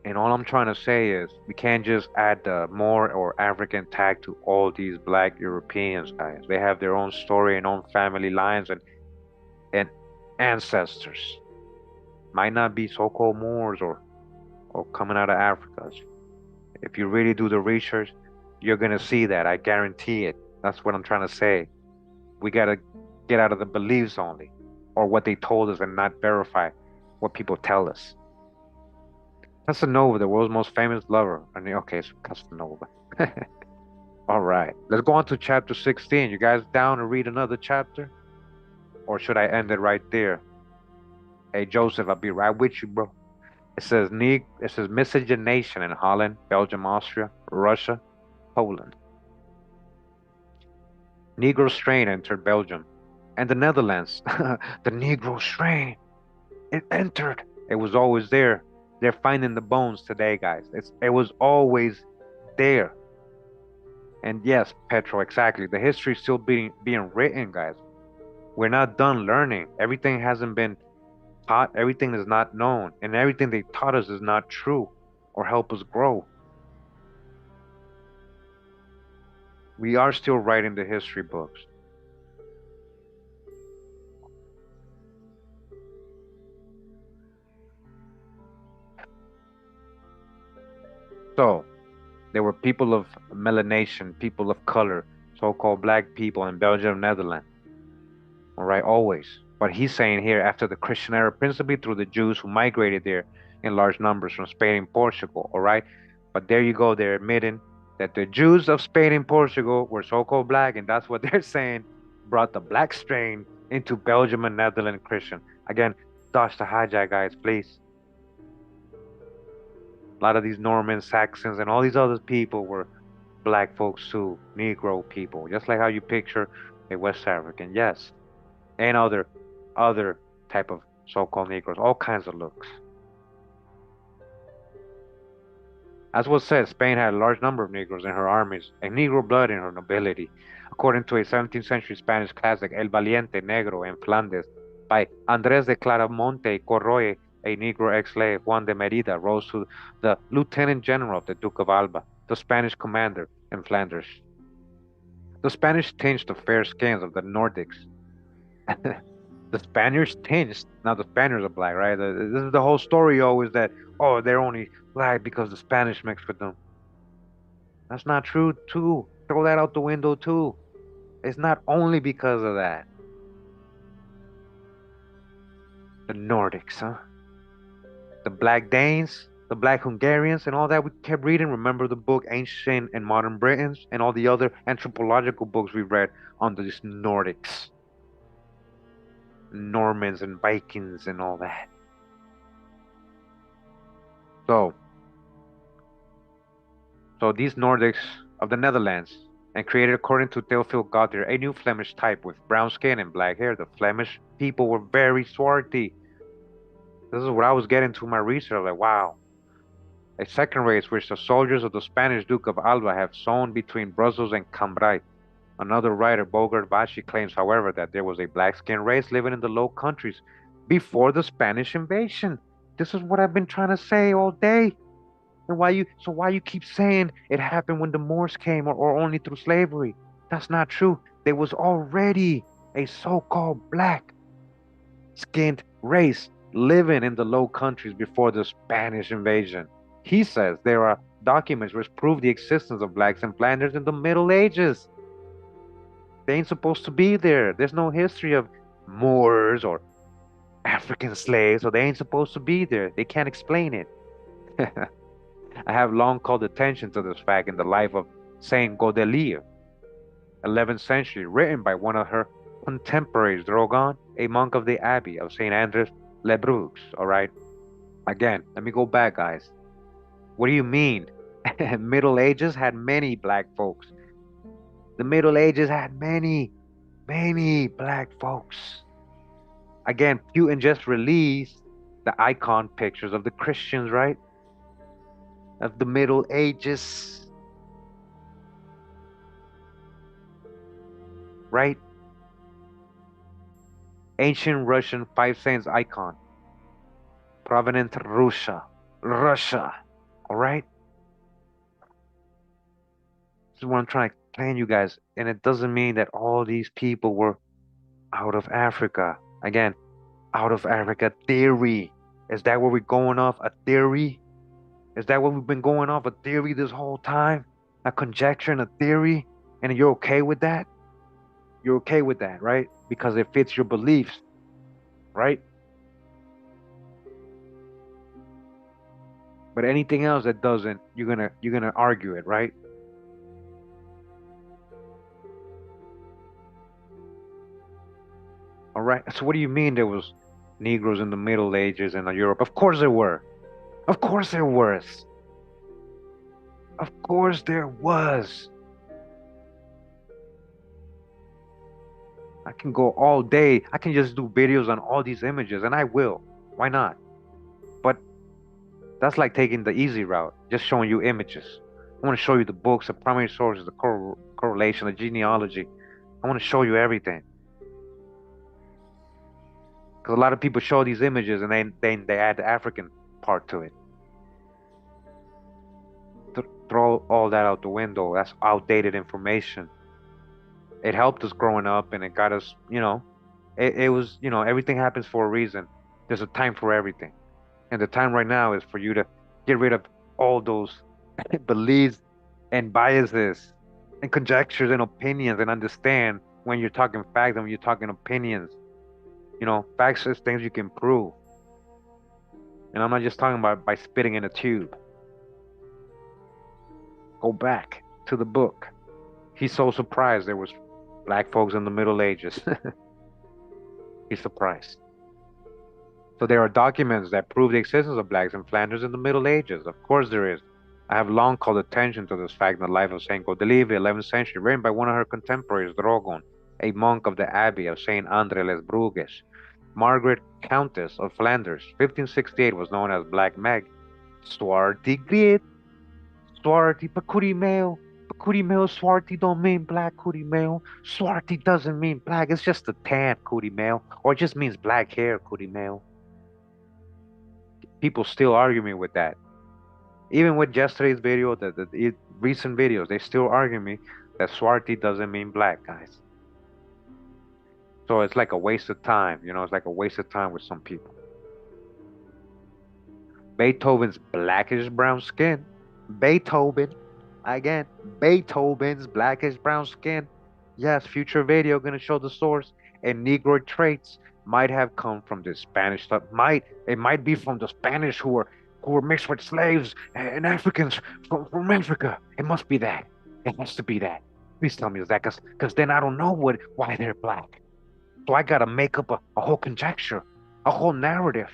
And all I'm trying to say is we can't just add the Moor or African tag to all these black Europeans, guys. They have their own story and own family lines and ancestors. Might not be so-called Moors or coming out of Africa. If you really do the research, you're gonna see that. I guarantee it. That's what I'm trying to say. We gotta get out of the beliefs only, or what they told us, and not verify what people tell us. Casanova, the world's most famous lover. I mean, okay, so Casanova. All right, let's go on to chapter 16. You guys down to read another chapter? Or should I end it right there? Hey, Joseph, I'll be right with you, bro. It says miscegenation in Holland, Belgium, Austria, Russia, Poland. Negro strain entered Belgium and the Netherlands. The Negro strain, it entered. It was always there. They're finding the bones today, guys. It was always there. And yes, Petro, exactly. The history is still being written, guys. We're not done learning. Everything hasn't been taught. Everything is not known, and everything they taught us is not true or help us grow. We are still writing the history books. So there were people of melanation, people of color, so-called black people in Belgium, Netherlands. All right, always. But he's saying here after the Christian era, principally through the Jews who migrated there in large numbers from Spain and Portugal. All right, but there you go. They're admitting that the Jews of Spain and Portugal were so-called black, and that's what they're saying brought the black strain into Belgium and Netherlands Christian. Again, dodge the hijack, guys, please. A lot of these Normans, Saxons, and all these other people were black folks too, Negro people, just like how you picture a West African, yes, and other type of so-called Negroes, all kinds of looks. As was said, Spain had a large number of Negroes in her armies and Negro blood in her nobility. According to a 17th century Spanish classic, El Valiente Negro in Flandes, by Andrés de Claramonte y Corroy, a Negro ex-slave, Juan de Merida, rose to the Lieutenant General of the Duke of Alba, the Spanish commander in Flanders. The Spanish tinged the fair skins of the Nordics. The Spaniards tinged, now the Spaniards are black, right? This is the whole story always that, oh, they're only black because the Spanish mixed with them. That's not true, too. Throw that out the window, too. It's not only because of that. The Nordics, huh? The Black Danes, the Black Hungarians, and all that we kept reading. Remember the book Ancient and Modern Britons and all the other anthropological books we read on these Nordics, Normans and Vikings and all that. So, so these Nordics of the Netherlands and created according to Theophil Gautier a new Flemish type with brown skin and black hair. The Flemish people were very swarthy. This is what I was getting to my research. Like, wow, a second race which the soldiers of the Spanish Duke of Alva have sown between Brussels and Cambrai. Another writer, Bogart Vashi, claims, however, that there was a black-skinned race living in the Low Countries before the Spanish invasion. This is what I've been trying to say all day. And why you keep saying it happened when the Moors came or only through slavery? That's not true. There was already a so-called black-skinned race living in the Low Countries before the Spanish invasion. He says there are documents which prove the existence of blacks in Flanders in the Middle Ages. They ain't supposed to be there. There's no history of Moors or African slaves, so they ain't supposed to be there. They can't explain it. I have long called attention to this fact in the life of Saint Godelier, 11th century, written by one of her contemporaries, Drogon, a monk of the Abbey of St. Andrews le Bruges. All right. Again, let me go back, guys. What do you mean? Middle Ages had many black folks. The Middle Ages had many black folks. Again, Putin just released the icon pictures of the Christians, right? Of the Middle Ages, right? Ancient Russian 5 cents icon, provenant Russia, all right? This is what I'm trying to explain you guys. And it doesn't mean that all these people were out of Africa. Again, out of Africa theory. Is that what we're going off? A theory? Is that what we've been going off? A theory this whole time? A conjecture and a theory? And you're okay with that? You're okay with that, right? Because it fits your beliefs, right? But anything else that doesn't, you're gonna argue it, right? All right. So what do you mean there was Negroes in the Middle Ages and Europe? Of course there were. Of course there was. Of course there was. I can go all day. I can just do videos on all these images, and I will. Why not? But that's like taking the easy route, just showing you images. I want to show you the books, the primary sources, the correlation, the genealogy. I want to show you everything. Because a lot of people show these images and they add the African part to it. Throw all that out the window. That's outdated information. It helped us growing up and it got us, it was, everything happens for a reason. There's a time for everything. And the time right now is for you to get rid of all those beliefs and biases and conjectures and opinions and understand when you're talking facts and when you're talking opinions. Facts is things you can prove. And I'm not just talking about by spitting in a tube. Go back to the book. He's so surprised there was black folks in the Middle Ages. He's surprised. So there are documents that prove the existence of blacks in Flanders in the Middle Ages. Of course there is. I have long called attention to this fact in the life of Saint Godelieve, 11th century, written by one of her contemporaries, Drogon, a monk of the Abbey of Saint Andre les Bruges. Margaret, Countess of Flanders, 1568, was known as Black Meg. Swarty grit, Swarty Pakurimeo. Pakurimeo, Swarty don't mean black Kurimeo. Swarty doesn't mean black, it's just a tan Kurimeo, or it just means black hair Kurimeo. People still argue me with that. Even with yesterday's video, the recent videos, they still argue me that Swarty doesn't mean black, guys. So it's like a waste of time, it's like a waste of time with some people. Beethoven's blackish brown skin. Beethoven's blackish brown skin. Yes, future video gonna show the source and Negroid traits might have come from the Spanish stuff. It might be from the Spanish who were mixed with slaves and Africans from Africa. It must be that. It has to be that. Please tell me it's that, cause then I don't know why they're black. So I gotta make up a whole conjecture, a whole narrative.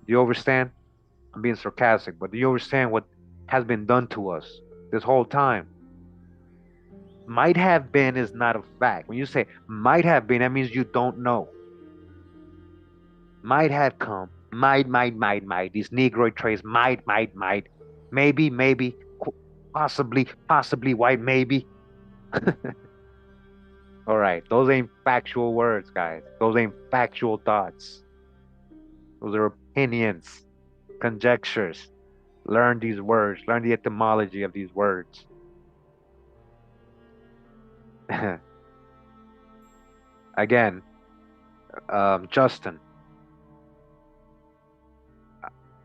Do you understand? I'm being sarcastic, but do you understand what has been done to us this whole time? Might have been is not a fact. When you say might have been, that means you don't know. Might have come. Might. These Negroid traits might. Maybe, possibly white, maybe. All right, those ain't factual words, guys. Those ain't factual thoughts. Those are opinions, conjectures. Learn these words, learn the etymology of these words. Again, Justin.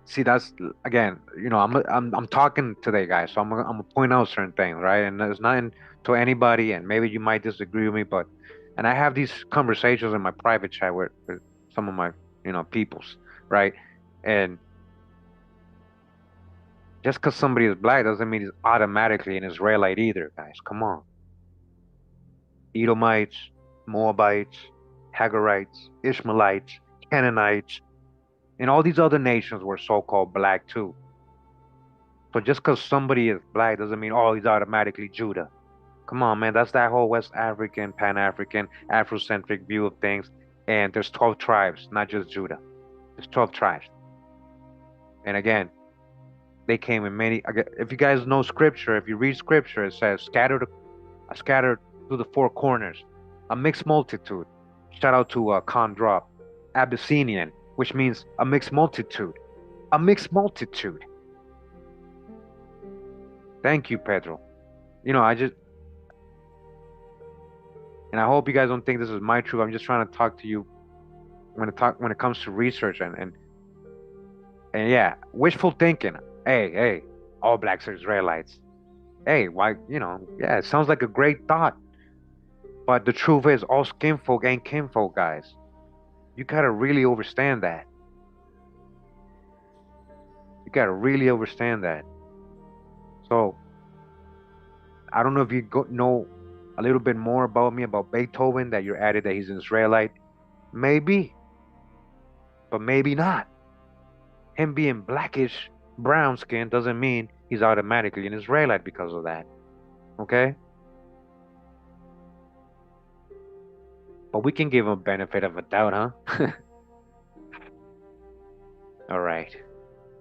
See, that's again, I'm talking today, guys. So I'm gonna point out certain things, right? And there's nothing to anybody, and maybe you might disagree with me, but and I have these conversations in my private chat with some of my peoples, right? And just because somebody is black doesn't mean he's automatically an Israelite either, guys. Come on. Edomites, Moabites, Hagarites, Ishmaelites, Canaanites, and all these other nations were so-called black too. So just because somebody is black doesn't mean, oh, he's automatically Judah. Come on, man. That's that whole West African, Pan-African, Afrocentric view of things. And there's 12 tribes, not just Judah. There's 12 tribes. And again, they came in many. If you guys know scripture, if you read scripture, it says scattered to the four corners, a mixed multitude. Shout out to Khan Drop, Abyssinian, which means a mixed multitude. A mixed multitude. Thank you, Pedro. I just, and I hope you guys don't think this is my truth. I'm just trying to talk to you when it comes to research and yeah, wishful thinking. Hey, all blacks are Israelites. Hey, why, yeah, it sounds like a great thought. But the truth is, all skinfolk ain't kinfolk, guys. You gotta really understand that. You gotta really understand that. So, I don't know if you know a little bit more about me, about Beethoven, that you're added that he's an Israelite. Maybe, but maybe not. Him being blackish, brown skin doesn't mean he's automatically an Israelite because of that. Okay? But we can give him a benefit of a doubt, huh? All right.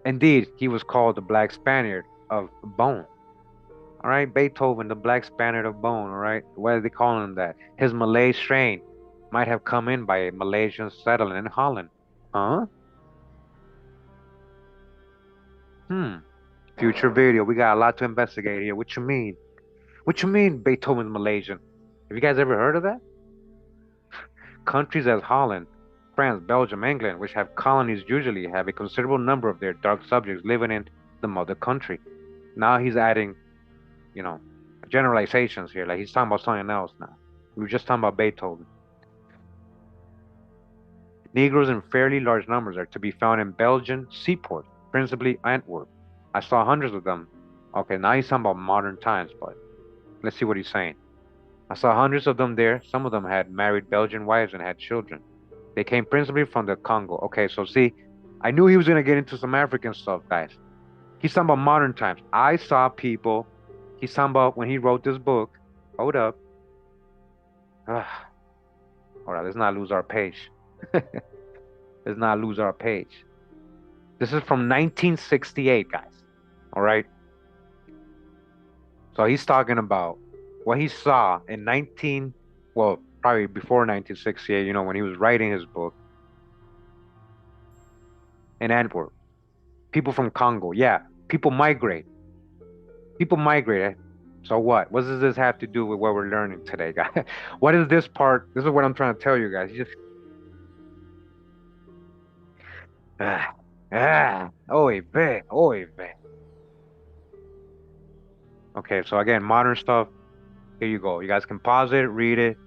Indeed, he was called the Black Spaniard of Bone. All right, Beethoven, the Black Spaniard of Bone. All right, why are they calling him that? His Malay strain might have come in by a Malaysian settler in Holland. Huh? Hmm. Future video. We got a lot to investigate here. What you mean? What you mean Beethoven's Malaysian? Have you guys ever heard of that? Countries as Holland, France, Belgium, England, which have colonies, usually have a considerable number of their dark subjects living in the mother country. Now he's adding, you know, generalizations here. Like he's talking about something else now. We were just talking about Beethoven. Negroes in fairly large numbers are to be found in Belgian seaports, principally Antwerp. I saw hundreds of them. Okay, now he's talking about modern times, but let's see what he's saying. I saw hundreds of them there. Some of them had married Belgian wives and had children. They came principally from the Congo. Okay, so see, I knew he was going to get into some African stuff, guys. He's talking about modern times. I saw people, he's talking about when he wrote this book. Hold up. Ah, all right, let's not lose our page. Let's not lose our page. This is from 1968, guys. All right. So he's talking about what he saw in well, probably before 1968, when he was writing his book in Antwerp. People from Congo. Yeah, people migrate. People migrate. So what? What does this have to do with what we're learning today, guys? What is this part? This is what I'm trying to tell you guys. You just oy vey. Okay, so again, modern stuff. Here you go. You guys can pause it, read it.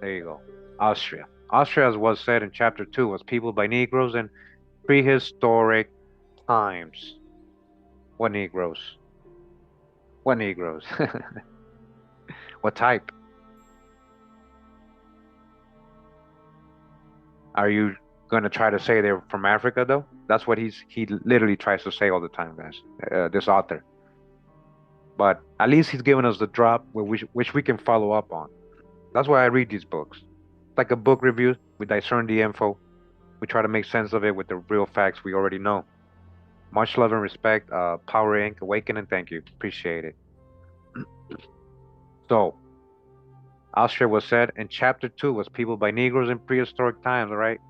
There you go. Austria. Austria, as was said in chapter 2, was peopled by Negroes in prehistoric times. What Negroes? What Negroes? What type? Are you gonna try to say they're from Africa though? That's what he literally tries to say all the time, guys. This author. But at least he's given us the drop which we can follow up on. That's why I read these books. It's like a book review. We discern the info. We try to make sense of it with the real facts we already know. Much love and respect. Power Inc. Awakening. Thank you. Appreciate it. So, Austria was said in chapter 2 was peopled by Negroes in prehistoric times, all right?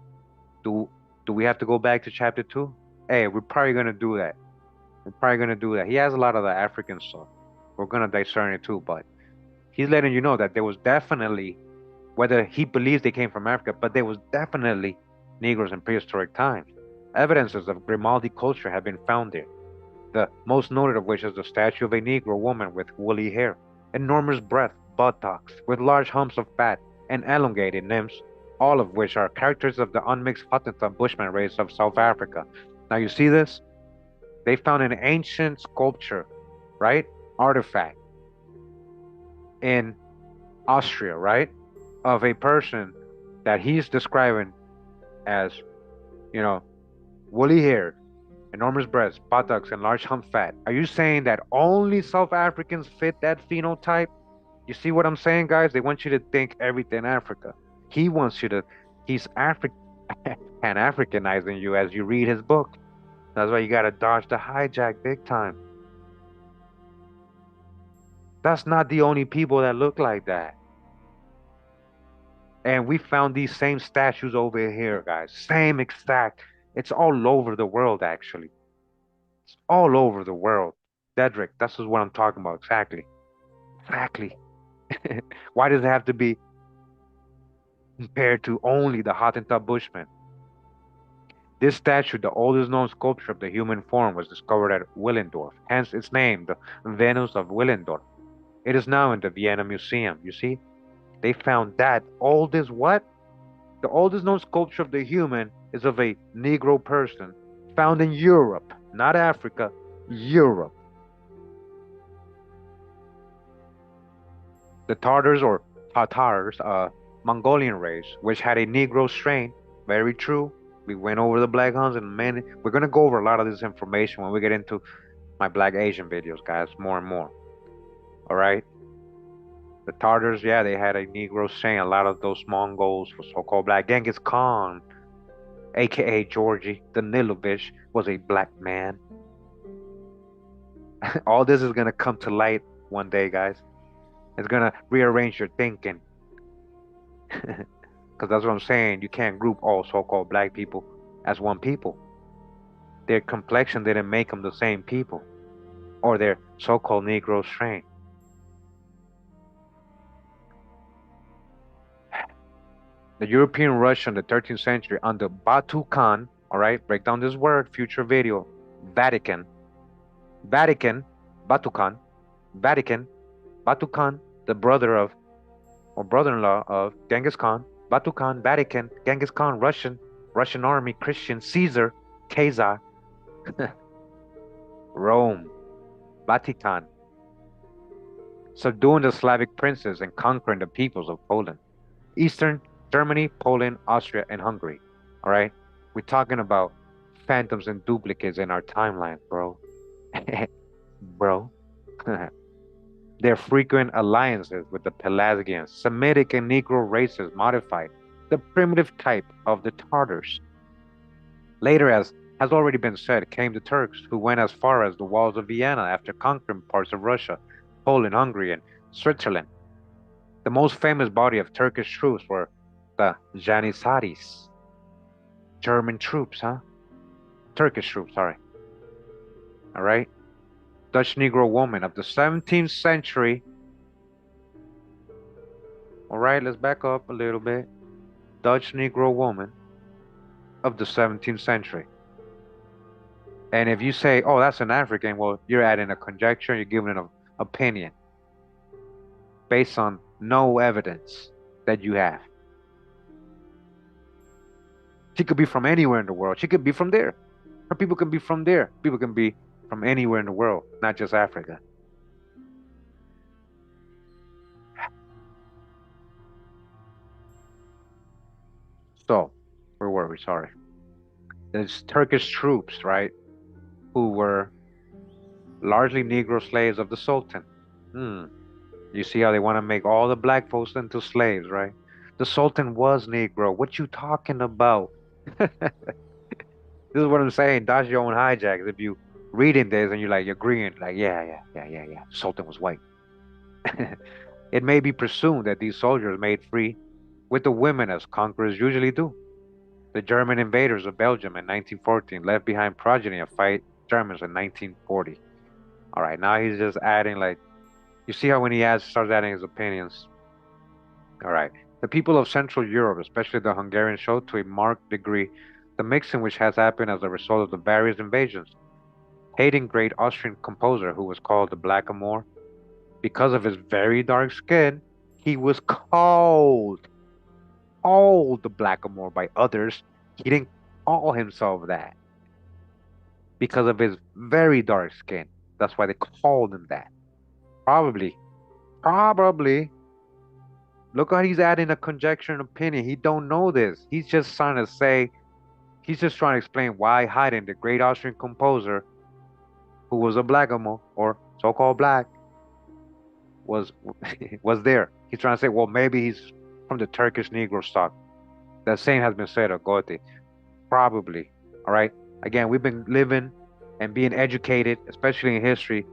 Do do we have to go back to chapter 2? Hey, we're probably gonna do that. We're probably gonna do that. He has a lot of the African stuff. We're gonna discern it too, but he's letting you know that there was definitely, whether he believes they came from Africa, but there was definitely Negroes in prehistoric times. Evidences of Grimaldi culture have been found there. The most noted of which is the statue of a Negro woman with woolly hair, enormous breasts, buttocks, with large humps of fat, and elongated limbs, all of which are characters of the unmixed Hottentot Bushman race of South Africa. Now you see this? They found an ancient sculpture, right? Artifact in Austria, right? Of a person that he's describing as, you know, woolly hair, enormous breasts, buttocks, and large hump fat. Are you saying that only South Africans fit that phenotype? You see what I'm saying, guys? They want you to think everything Africa. He wants you to, he's Pan Africanizing you as you read his book. That's why you gotta dodge the hijack big time. That's not the only people that look like that. And we found these same statues over here, guys. Same exact. It's all over the world, actually. It's all over the world. Dedrick, this is what I'm talking about. Exactly. Exactly. Why does it have to be compared to only the Hottentot Bushmen? This statue, the oldest known sculpture of the human form, was discovered at Willendorf, hence its name, the Venus of Willendorf. It is now in the Vienna Museum. You see, they found that oldest what? The oldest known sculpture of the human is of a Negro person found in Europe, not Africa, Europe. The Tartars or Tatars, Mongolian race, which had a Negro strain. Very true. We went over the Black Huns and many. We're gonna go over a lot of this information when we get into my Black Asian videos, guys, more and more. All right. The Tartars, yeah, they had a Negro strain. A lot of those Mongols were so-called black. Genghis Khan, aka Georgie Danilovich, was a black man. All this is gonna come to light one day, guys. It's gonna rearrange your thinking. Because that's what I'm saying. You can't group all so-called black people as one people. Their complexion didn't make them the same people, or their so-called Negro strain. The European Russia in the 13th century under Batu Khan, all right, break down this word, future video, Vatican, Vatican, Batu Khan, Vatican, Batu Khan, the brother of, or brother-in-law of Genghis Khan, Batu Khan, Vatican, Genghis Khan, Russian army, Christian, Caesar, Kazar, Rome, Vatican, subduing the Slavic princes and conquering the peoples of Poland, Eastern Germany, Poland, Austria, and Hungary. All right, we're talking about phantoms and duplicates in our timeline, bro. Bro. Their frequent alliances with the Pelasgians, Semitic and Negro races modified the primitive type of the Tartars. Later, as has already been said, came the Turks, who went as far as the walls of Vienna after conquering parts of Russia, Poland, Hungary, and Switzerland. The most famous body of Turkish troops were the Janissaries. German troops, huh? Turkish troops, sorry. All right? Dutch Negro woman of the 17th century. All right, let's back up a little bit. Dutch Negro woman of the 17th century. And if you say, oh, that's an African, well, you're adding a conjecture, you're giving an opinion based on no evidence. that you have. She could be from anywhere in the world. She could be from there. Or people can be from there. People can be from anywhere in the world, not just Africa. So, where were we? Sorry. There's Turkish troops, right, who were largely Negro slaves of the Sultan. Hmm. You see how they want to make all the black folks into slaves, right? The Sultan was Negro. What you talking about? This is what I'm saying. Dodge your own hijacks. If you reading this and you're like, you're agreeing, like, yeah. Sultan was white. It may be presumed that these soldiers made free with the women as conquerors usually do. The German invaders of Belgium in 1914 left behind progeny of fight Germans in 1940. All right, now he's just adding like, you see how when he adds, starts adding his opinions. All right. The people of Central Europe, especially the Hungarians, show to a marked degree the mixing which has happened as a result of the various invasions. Hating great Austrian composer who was called the Blackamoor because of his very dark skin, he was called the Blackamoor by others. He didn't call himself that because of his very dark skin. That's why they called him that. Probably. Look how he's adding a conjecture and opinion. He don't know this. He's just trying to explain why Haydn, the great Austrian composer, who was a blackamoor or so-called black, was was there. He's trying to say, well, maybe he's from the Turkish Negro stock. The same has been said of Goethe. Probably. All right. Again, we've been living and being educated, especially in history,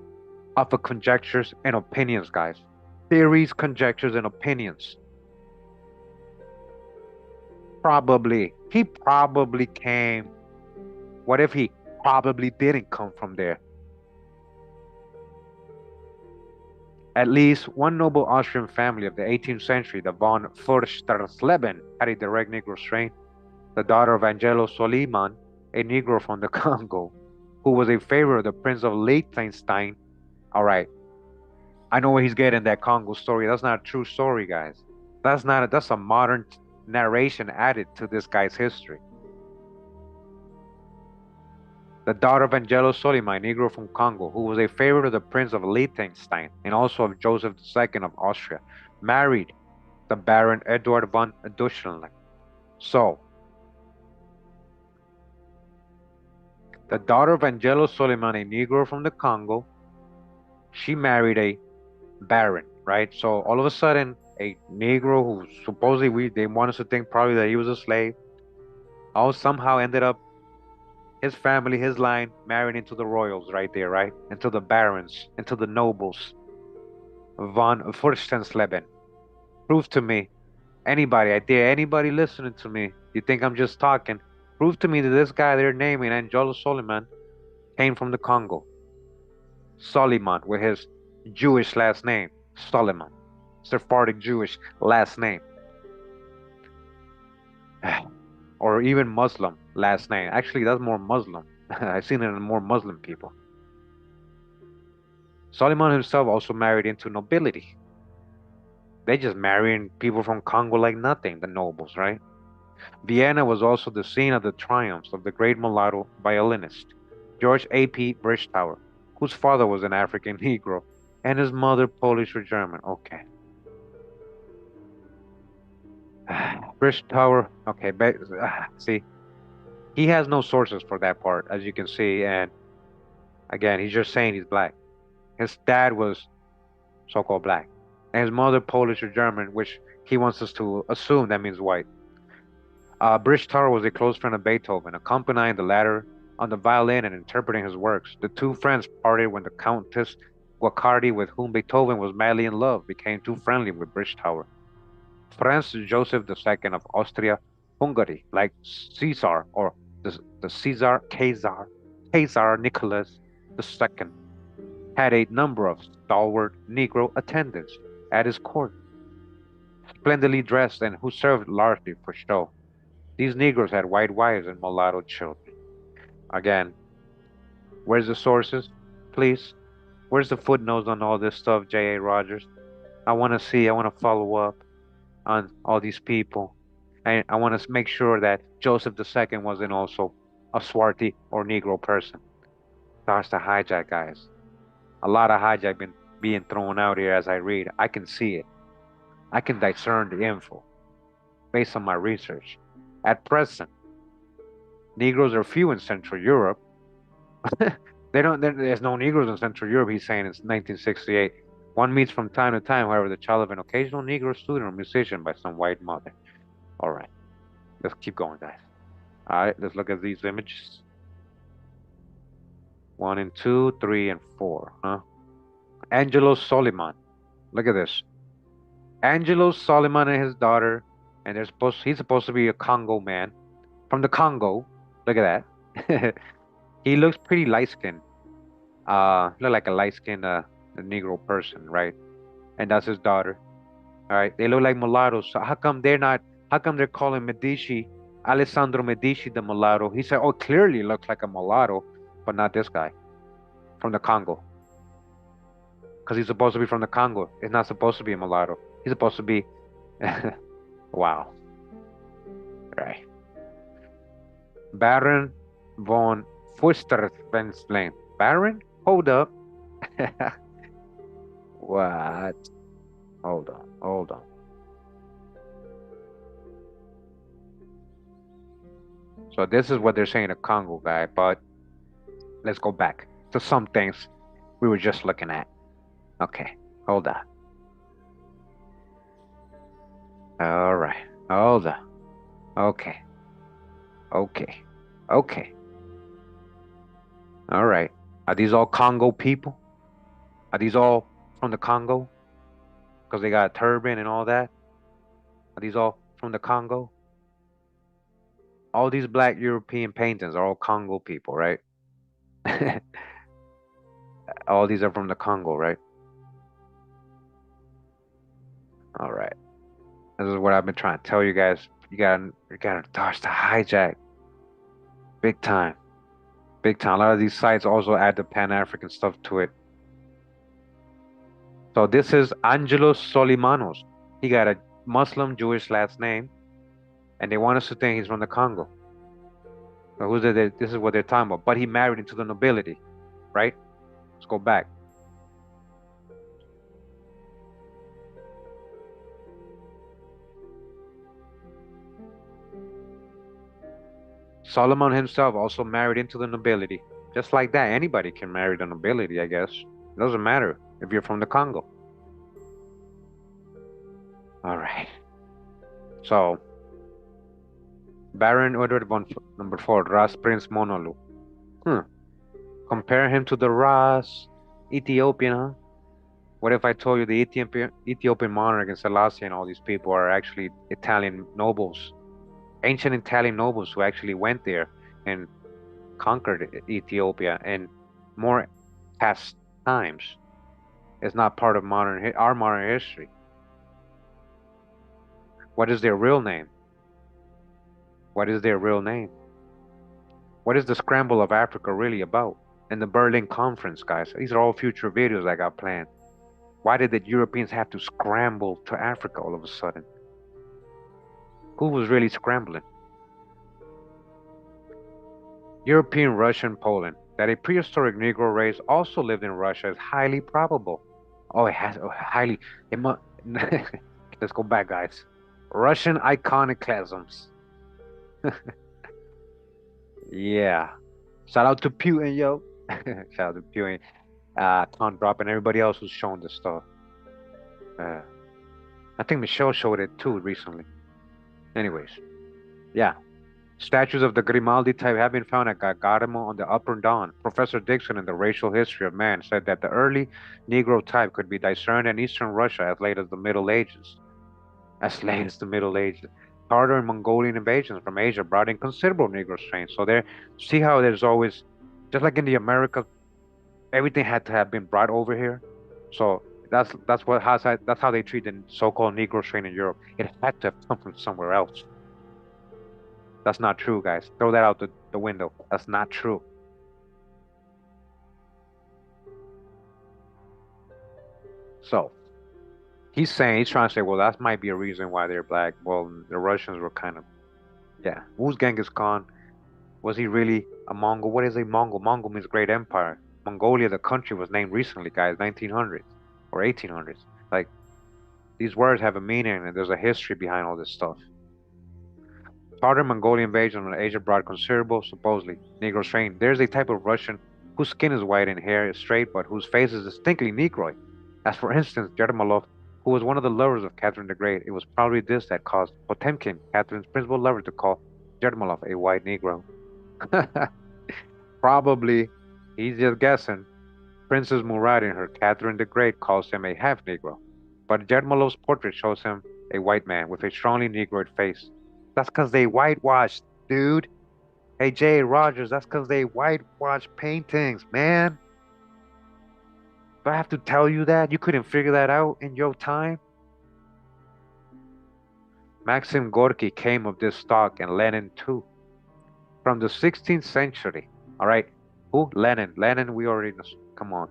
off of conjectures and opinions, guys. Theories, conjectures, and opinions. Probably. He probably came. What if he probably didn't come from there? At least one noble Austrian family of the 18th century, the von Fürstersleben, had a direct Negro strain. The daughter of Angelo Soliman, a Negro from the Congo, who was a favorite of the Prince of Liechtenstein. All right, I know where he's getting that Congo story. That's not a true story, guys. That's a modern narration added to this guy's history. The daughter of Angelo Soliman, a Negro from Congo, who was a favorite of the Prince of Liechtenstein and also of Joseph II of Austria, married the Baron Eduard von Duschenlen. So, the daughter of Angelo Soliman, a Negro from the Congo, she married a Baron, right? So all of a sudden, a Negro who supposedly they want us to think probably that he was a slave, all somehow ended up his family, his line, married into the royals right there, right? Into the barons, into the nobles. Von Fürstensleben. Prove to me, anybody, I dare anybody listening to me, you think I'm just talking, prove to me that this guy they're naming, Angelo Soliman, came from the Congo. Soliman, with his Jewish last name, Soliman. Sephardic Jewish last name. Or even Muslim last name. Actually, that's more Muslim. I've seen it in more Muslim people. Soliman himself also married into nobility. They just marrying people from Congo like nothing, the nobles, right? Vienna was also the scene of the triumphs of the great mulatto violinist, George A.P. Bridgetower, whose father was an African Negro and his mother Polish or German. Okay. Bridgetower, okay, but see, he has no sources for that part, as you can see, and again, he's just saying he's black. His dad was so-called black, and his mother Polish or German, which he wants us to assume that means white. Bridgetower was a close friend of Beethoven, accompanying the latter on the violin and interpreting his works. The two friends parted when the Countess Guacardi, with whom Beethoven was madly in love, became too friendly with Bridgetower. Franz Joseph II of Austria Hungary, like Caesar or the Caesar Nicholas II, had a number of stalwart Negro attendants at his court, splendidly dressed and who served largely for show. These Negroes had white wives and mulatto children. Again, where's the sources? Please. Where's the footnotes on all this stuff, J.A. Rogers? I want to see, I want to follow up. on all these people. And I want to make sure that Joseph II wasn't also a Swarty or Negro person. That's the hijack, guys. A lot of hijack been being thrown out here as I read. I can see it. I can discern the info based on my research. At present, Negroes are few in Central Europe. They don't. There's no Negroes in Central Europe. He's saying it's 1968. One meets from time to time, however, the child of an occasional Negro student or musician by some white mother. All right, let's keep going, guys. All right, let's look at these images. 1 and 2, 3 and 4. Huh? Angelo Soliman. Look at this. Angelo Soliman and his daughter, and he's supposed to be a Congo man from the Congo. Look at that. He looks pretty light skinned. Look like a light skinned Negro person, right? And that's his daughter. All right, they look like mulattoes. So how come they're not? How come they're calling Medici, Alessandro Medici, the mulatto? He said, "Oh, clearly looks like a mulatto, but not this guy from the Congo, because he's supposed to be from the Congo. It's not supposed to be a mulatto. He's supposed to be." Wow. Right. Baron von Fustervenslane. Baron? Hold up. What? Hold on. Hold on. So this is what they're saying a Congo guy, but let's go back to some things we were just looking at. Okay, hold on. All right, hold on. Okay, okay, okay. All right. Are these all Congo people? Are these all from the Congo? Because they got a turban and all that? Are these all from the Congo? All these black European paintings are all Congo people, right? All these are from the Congo, right? All right. This is what I've been trying to tell you guys. You gotta dodge the hijack. Big time. Big time. A lot of these sites also add the Pan-African stuff to it. So this is Angelos Solimanos. He got a Muslim Jewish last name, and they want us to think he's from the Congo. So this is what they're talking about. But he married into the nobility, right? Let's go back. Solomon himself also married into the nobility. Just like that, anybody can marry the nobility, I guess. It doesn't matter if you're from the Congo. All right. So, Baron Edward von number 4, Ras Prince Monolu. Compare him to the Ras Ethiopian, huh? What if I told you the Ethiopian monarch and Selassie and all these people are actually Italian nobles, ancient Italian nobles who actually went there and conquered Ethiopia in more past times? It's not part of our modern history. What is their real name? What is their real name? What is the scramble of Africa really about? And the Berlin Conference, guys. These are all future videos I got planned. Why did the Europeans have to scramble to Africa all of a sudden? Who was really scrambling? European, Russian, Poland. That a prehistoric Negro race also lived in Russia is highly probable. Oh, it has highly. It must. Let's go back, guys. Russian iconoclasms. Yeah. Shout out to Putin, yo. Shout out to Putin, Tom Drop, and everybody else who's shown this stuff. Uh, I think Michelle showed it too recently. Anyways, yeah. Statues of the Grimaldi type have been found at Gargaremo on the Upper Don. Professor Dixon in The Racial History of Man said that the early Negro type could be discerned in Eastern Russia as late as the Middle Ages. As late as the Middle Ages. Tartar and Mongolian invasions from Asia brought in considerable Negro strains. So there, see how there's always, just like in the Americas, everything had to have been brought over here. So that's how they treat the so-called Negro strain in Europe. It had to have come from somewhere else. That's not true, guys. Throw that out the window. That's not true. So, He's trying to say, well, that might be a reason why they're black. Well, the Russians were kind of, yeah. Who's Genghis Khan? Was he really a Mongol? What is a Mongol? Mongol means great empire. Mongolia, the country, was named recently, guys, 1900s or 1800s. Like, these words have a meaning and there's a history behind all this stuff. Southern Mongolian invasion on Asia brought considerable, supposedly, Negro strain. There's a type of Russian whose skin is white and hair is straight, but whose face is distinctly Negroid. As for instance, Yermolov, who was one of the lovers of Catherine the Great. It was probably this that caused Potemkin, Catherine's principal lover, to call Yermolov a white Negro. Probably, he's just guessing. Princess Murad in her Catherine the Great calls him a half Negro, but Yermolov's portrait shows him a white man with a strongly Negroid face. That's because they whitewashed, dude. Hey, Jay Rogers, that's because they whitewashed paintings, man. Do I have to tell you that? You couldn't figure that out in your time? Maxim Gorky came of this stock and Lenin too. From the 16th century, all right? Who? Lenin. Lenin, we already know. Come on.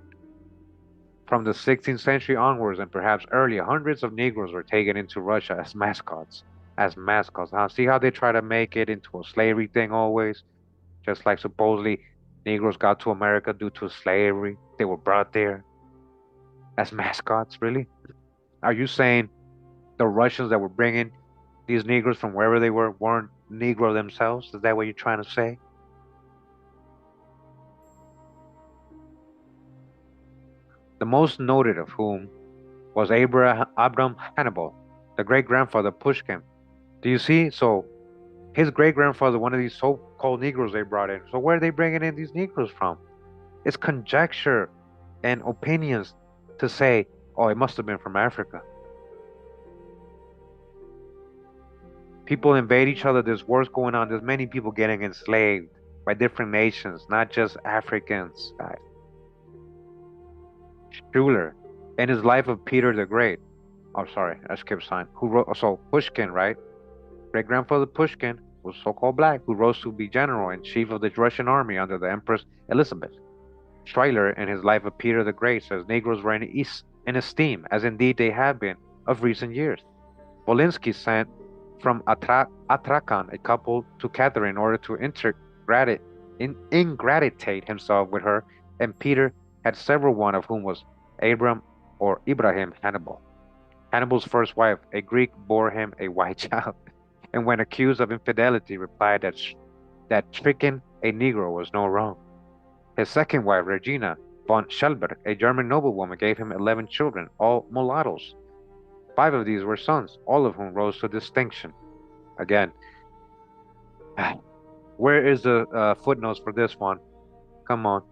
From the 16th century onwards and perhaps earlier, hundreds of Negroes were taken into Russia as mascots. As mascots. Now, see how they try to make it into a slavery thing always? Just like supposedly Negroes got to America due to slavery. They were brought there as mascots, really? Are you saying the Russians that were bringing these Negroes from wherever they were weren't Negro themselves? Is that what you're trying to say? The most noted of whom was Abram Hannibal, the great grandfather of Pushkin. Do you see? So his great grandfather, one of these so-called Negroes they brought in. So where are they bringing in these Negroes from? It's conjecture and opinions to say, oh, it must have been from Africa. People invade each other. There's wars going on. There's many people getting enslaved by different nations, not just Africans. Schuler, in his life of Peter the Great. Oh, sorry, I skipped sign. Who wrote? So Pushkin, right? Great grandfather Pushkin was so-called black, who rose to be general in chief of the Russian army under the Empress Elizabeth. Schuyler, in his life of Peter the Great, says Negroes were in esteem, as indeed they have been of recent years. Volinsky sent from Atrakan a couple to Catherine in order to ingratiate himself with her, and Peter had several, one of whom was Abram or Ibrahim Hannibal. Hannibal's first wife, a Greek, bore him a white child, and when accused of infidelity, replied that tricking a Negro was no wrong. His second wife, Regina von Schellberg, a German noblewoman, gave him 11 children, all mulattoes. 5 of these were sons, all of whom rose to distinction. Again, where is the footnotes for this one? Come on.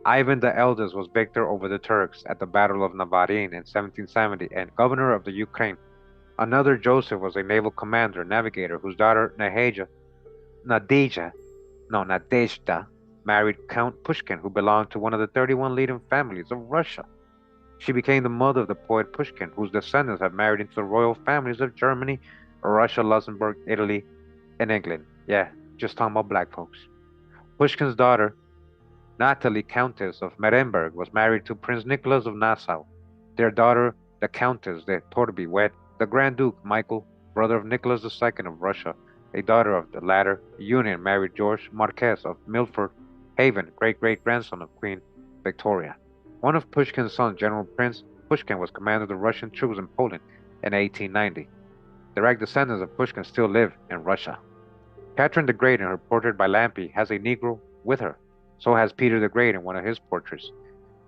Ivan the Eldest was victor over the Turks at the Battle of Navarin in 1770 and governor of the Ukraine. Another Joseph was a naval commander, navigator, whose daughter Nadezhda, no, Nadezhda, married Count Pushkin, who belonged to one of the 31 leading families of Russia. She became the mother of the poet Pushkin, whose descendants have married into the royal families of Germany, Russia, Luxembourg, Italy, and England. Yeah, just talking about black folks. Pushkin's daughter, Natalie, Countess of Merenberg, was married to Prince Nicholas of Nassau. Their daughter, the Countess de Torby, wed the Grand Duke Michael, brother of Nicholas II of Russia. A daughter of the latter union married George Marquess of Milford Haven, great-great-grandson of Queen Victoria. One of Pushkin's sons, General Prince Pushkin, was commander of the Russian troops in Poland in 1890. Direct descendants of Pushkin still live in Russia. Catherine the Great, in her portrait by Lampe, has a Negro with her. So has Peter the Great in one of his portraits.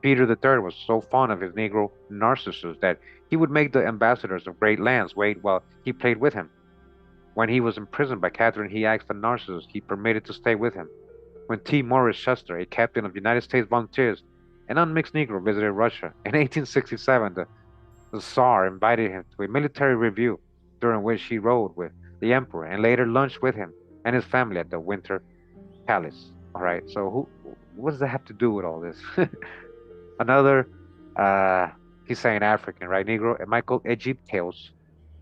Peter the Third was so fond of his Negro Narcissus that he would make the ambassadors of great lands wait while he played with him. When he was imprisoned by Catherine, he asked the Narcissus he permitted to stay with him. When T. Morris Chester, a captain of United States Volunteers, an unmixed Negro, visited Russia in 1867, the Tsar invited him to a military review during which he rode with the Emperor and later lunched with him and his family at the Winter Palace. All right, so what does that have to do with all this? Another, uh, he's saying African, right? Negro, Michael Egyptios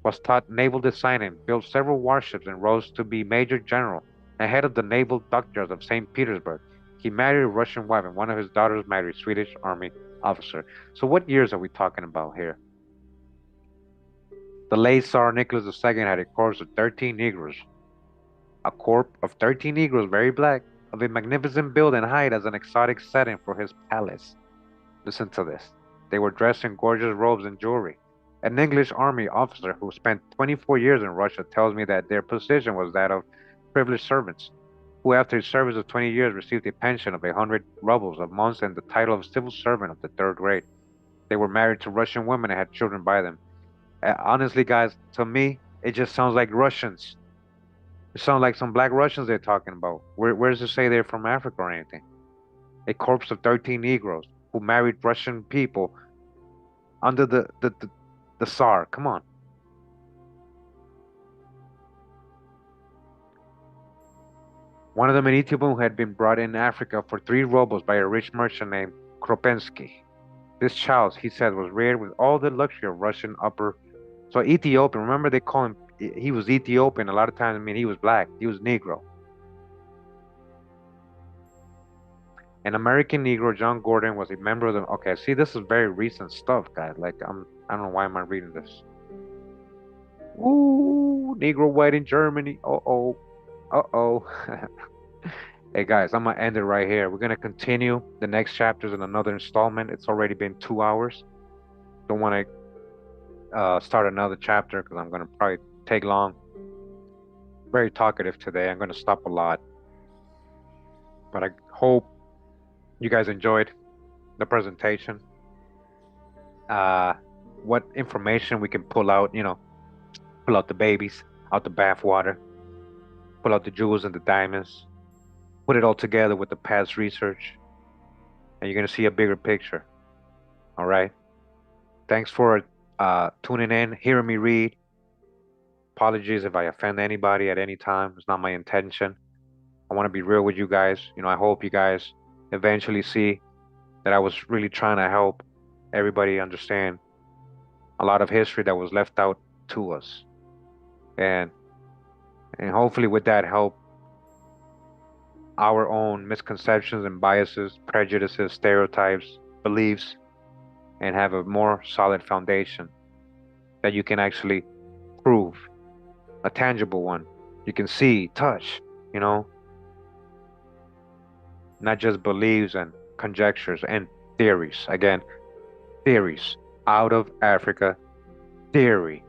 was taught naval design and built several warships and rose to be major general and head of the naval dockyards of St. Petersburg. He married a Russian wife, and one of his daughters married a Swedish army officer. So, what years are we talking about here? The late Tsar Nicholas II had a corpse of 13 Negroes. A corpse of 13 Negroes, very black, of a magnificent build and height as an exotic setting for his palace. Listen to this. They were dressed in gorgeous robes and jewelry. An English army officer who spent 24 years in Russia tells me that their position was that of privileged servants, who after a service of 20 years received a pension of 100 rubles a month and the title of civil servant of the third grade. They were married to Russian women and had children by them. Honestly, guys, to me, it just sounds like Russians. It sounds like some black Russians they're talking about. Where does it say they're from Africa or anything? A corpse of 13 Negroes who married Russian people under the Tsar. Come on. One of them in Ethiopia who had been brought in Africa for 3 rubles by a rich merchant named Kropensky. This child, he said, was reared with all the luxury of Russian upper. So Ethiopian, remember they call him, he was Ethiopian. A lot of times, I mean, he was black. He was Negro. An American Negro, John Gordon, was a member of the. Okay, see, this is very recent stuff, guys. Like, I don't know why am I reading this. Ooh, Negro white in Germany. Uh-oh. Uh-oh. Hey, guys, I'm gonna end it right here. We're gonna continue the next chapters in another installment. It's already been 2 hours. Don't want to start another chapter because I'm gonna probably take long. Very talkative today. I'm gonna stop a lot, but I hope you guys enjoyed the presentation. What information we can pull out, pull out the babies out the bathwater, pull out the jewels and the diamonds, put it all together with the past research, and you're going to see a bigger picture. All right. Thanks for tuning in, hearing me read. Apologies if I offend anybody at any time. It's not my intention. I want to be real with you guys. I hope you guys eventually see that I was really trying to help everybody understand a lot of history that was left out to us. And hopefully with that help our own misconceptions and biases, prejudices, stereotypes, beliefs, and have a more solid foundation that you can actually prove, a tangible one. You can see, touch, not just beliefs and conjectures and theories. Again, theories out of Africa, theory,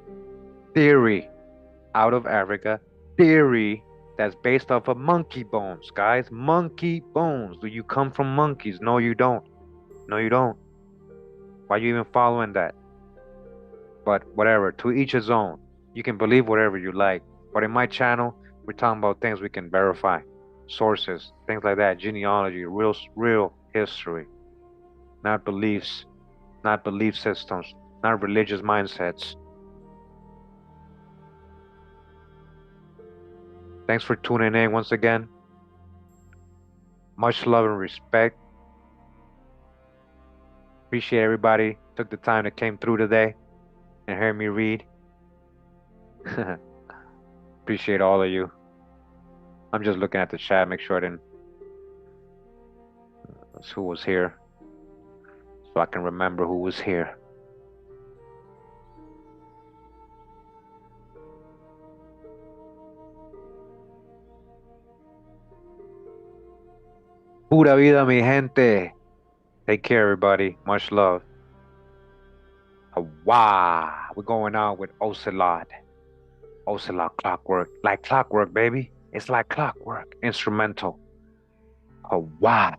out of Africa, theory that's based off of monkey bones, guys. Monkey bones. Do you come from monkeys? No, you don't. No, you don't. Why are you even following that? But whatever, to each his own. You can believe whatever you like. But in my channel, we're talking about things we can verify, sources, things like that, genealogy, real history, not beliefs, not belief systems, not religious mindsets. Thanks for tuning in once again. Much love and respect. Appreciate everybody took the time that came through today and heard me read. Appreciate all of you. I'm just looking at the chat, make sure I didn't. That's who was here, so I can remember who was here. Pura vida, mi gente. Take care, everybody. Much love. Wow, we're going on with Ocelot. Ocelot clockwork. Like clockwork, baby. It's like clockwork. Instrumental. Wow.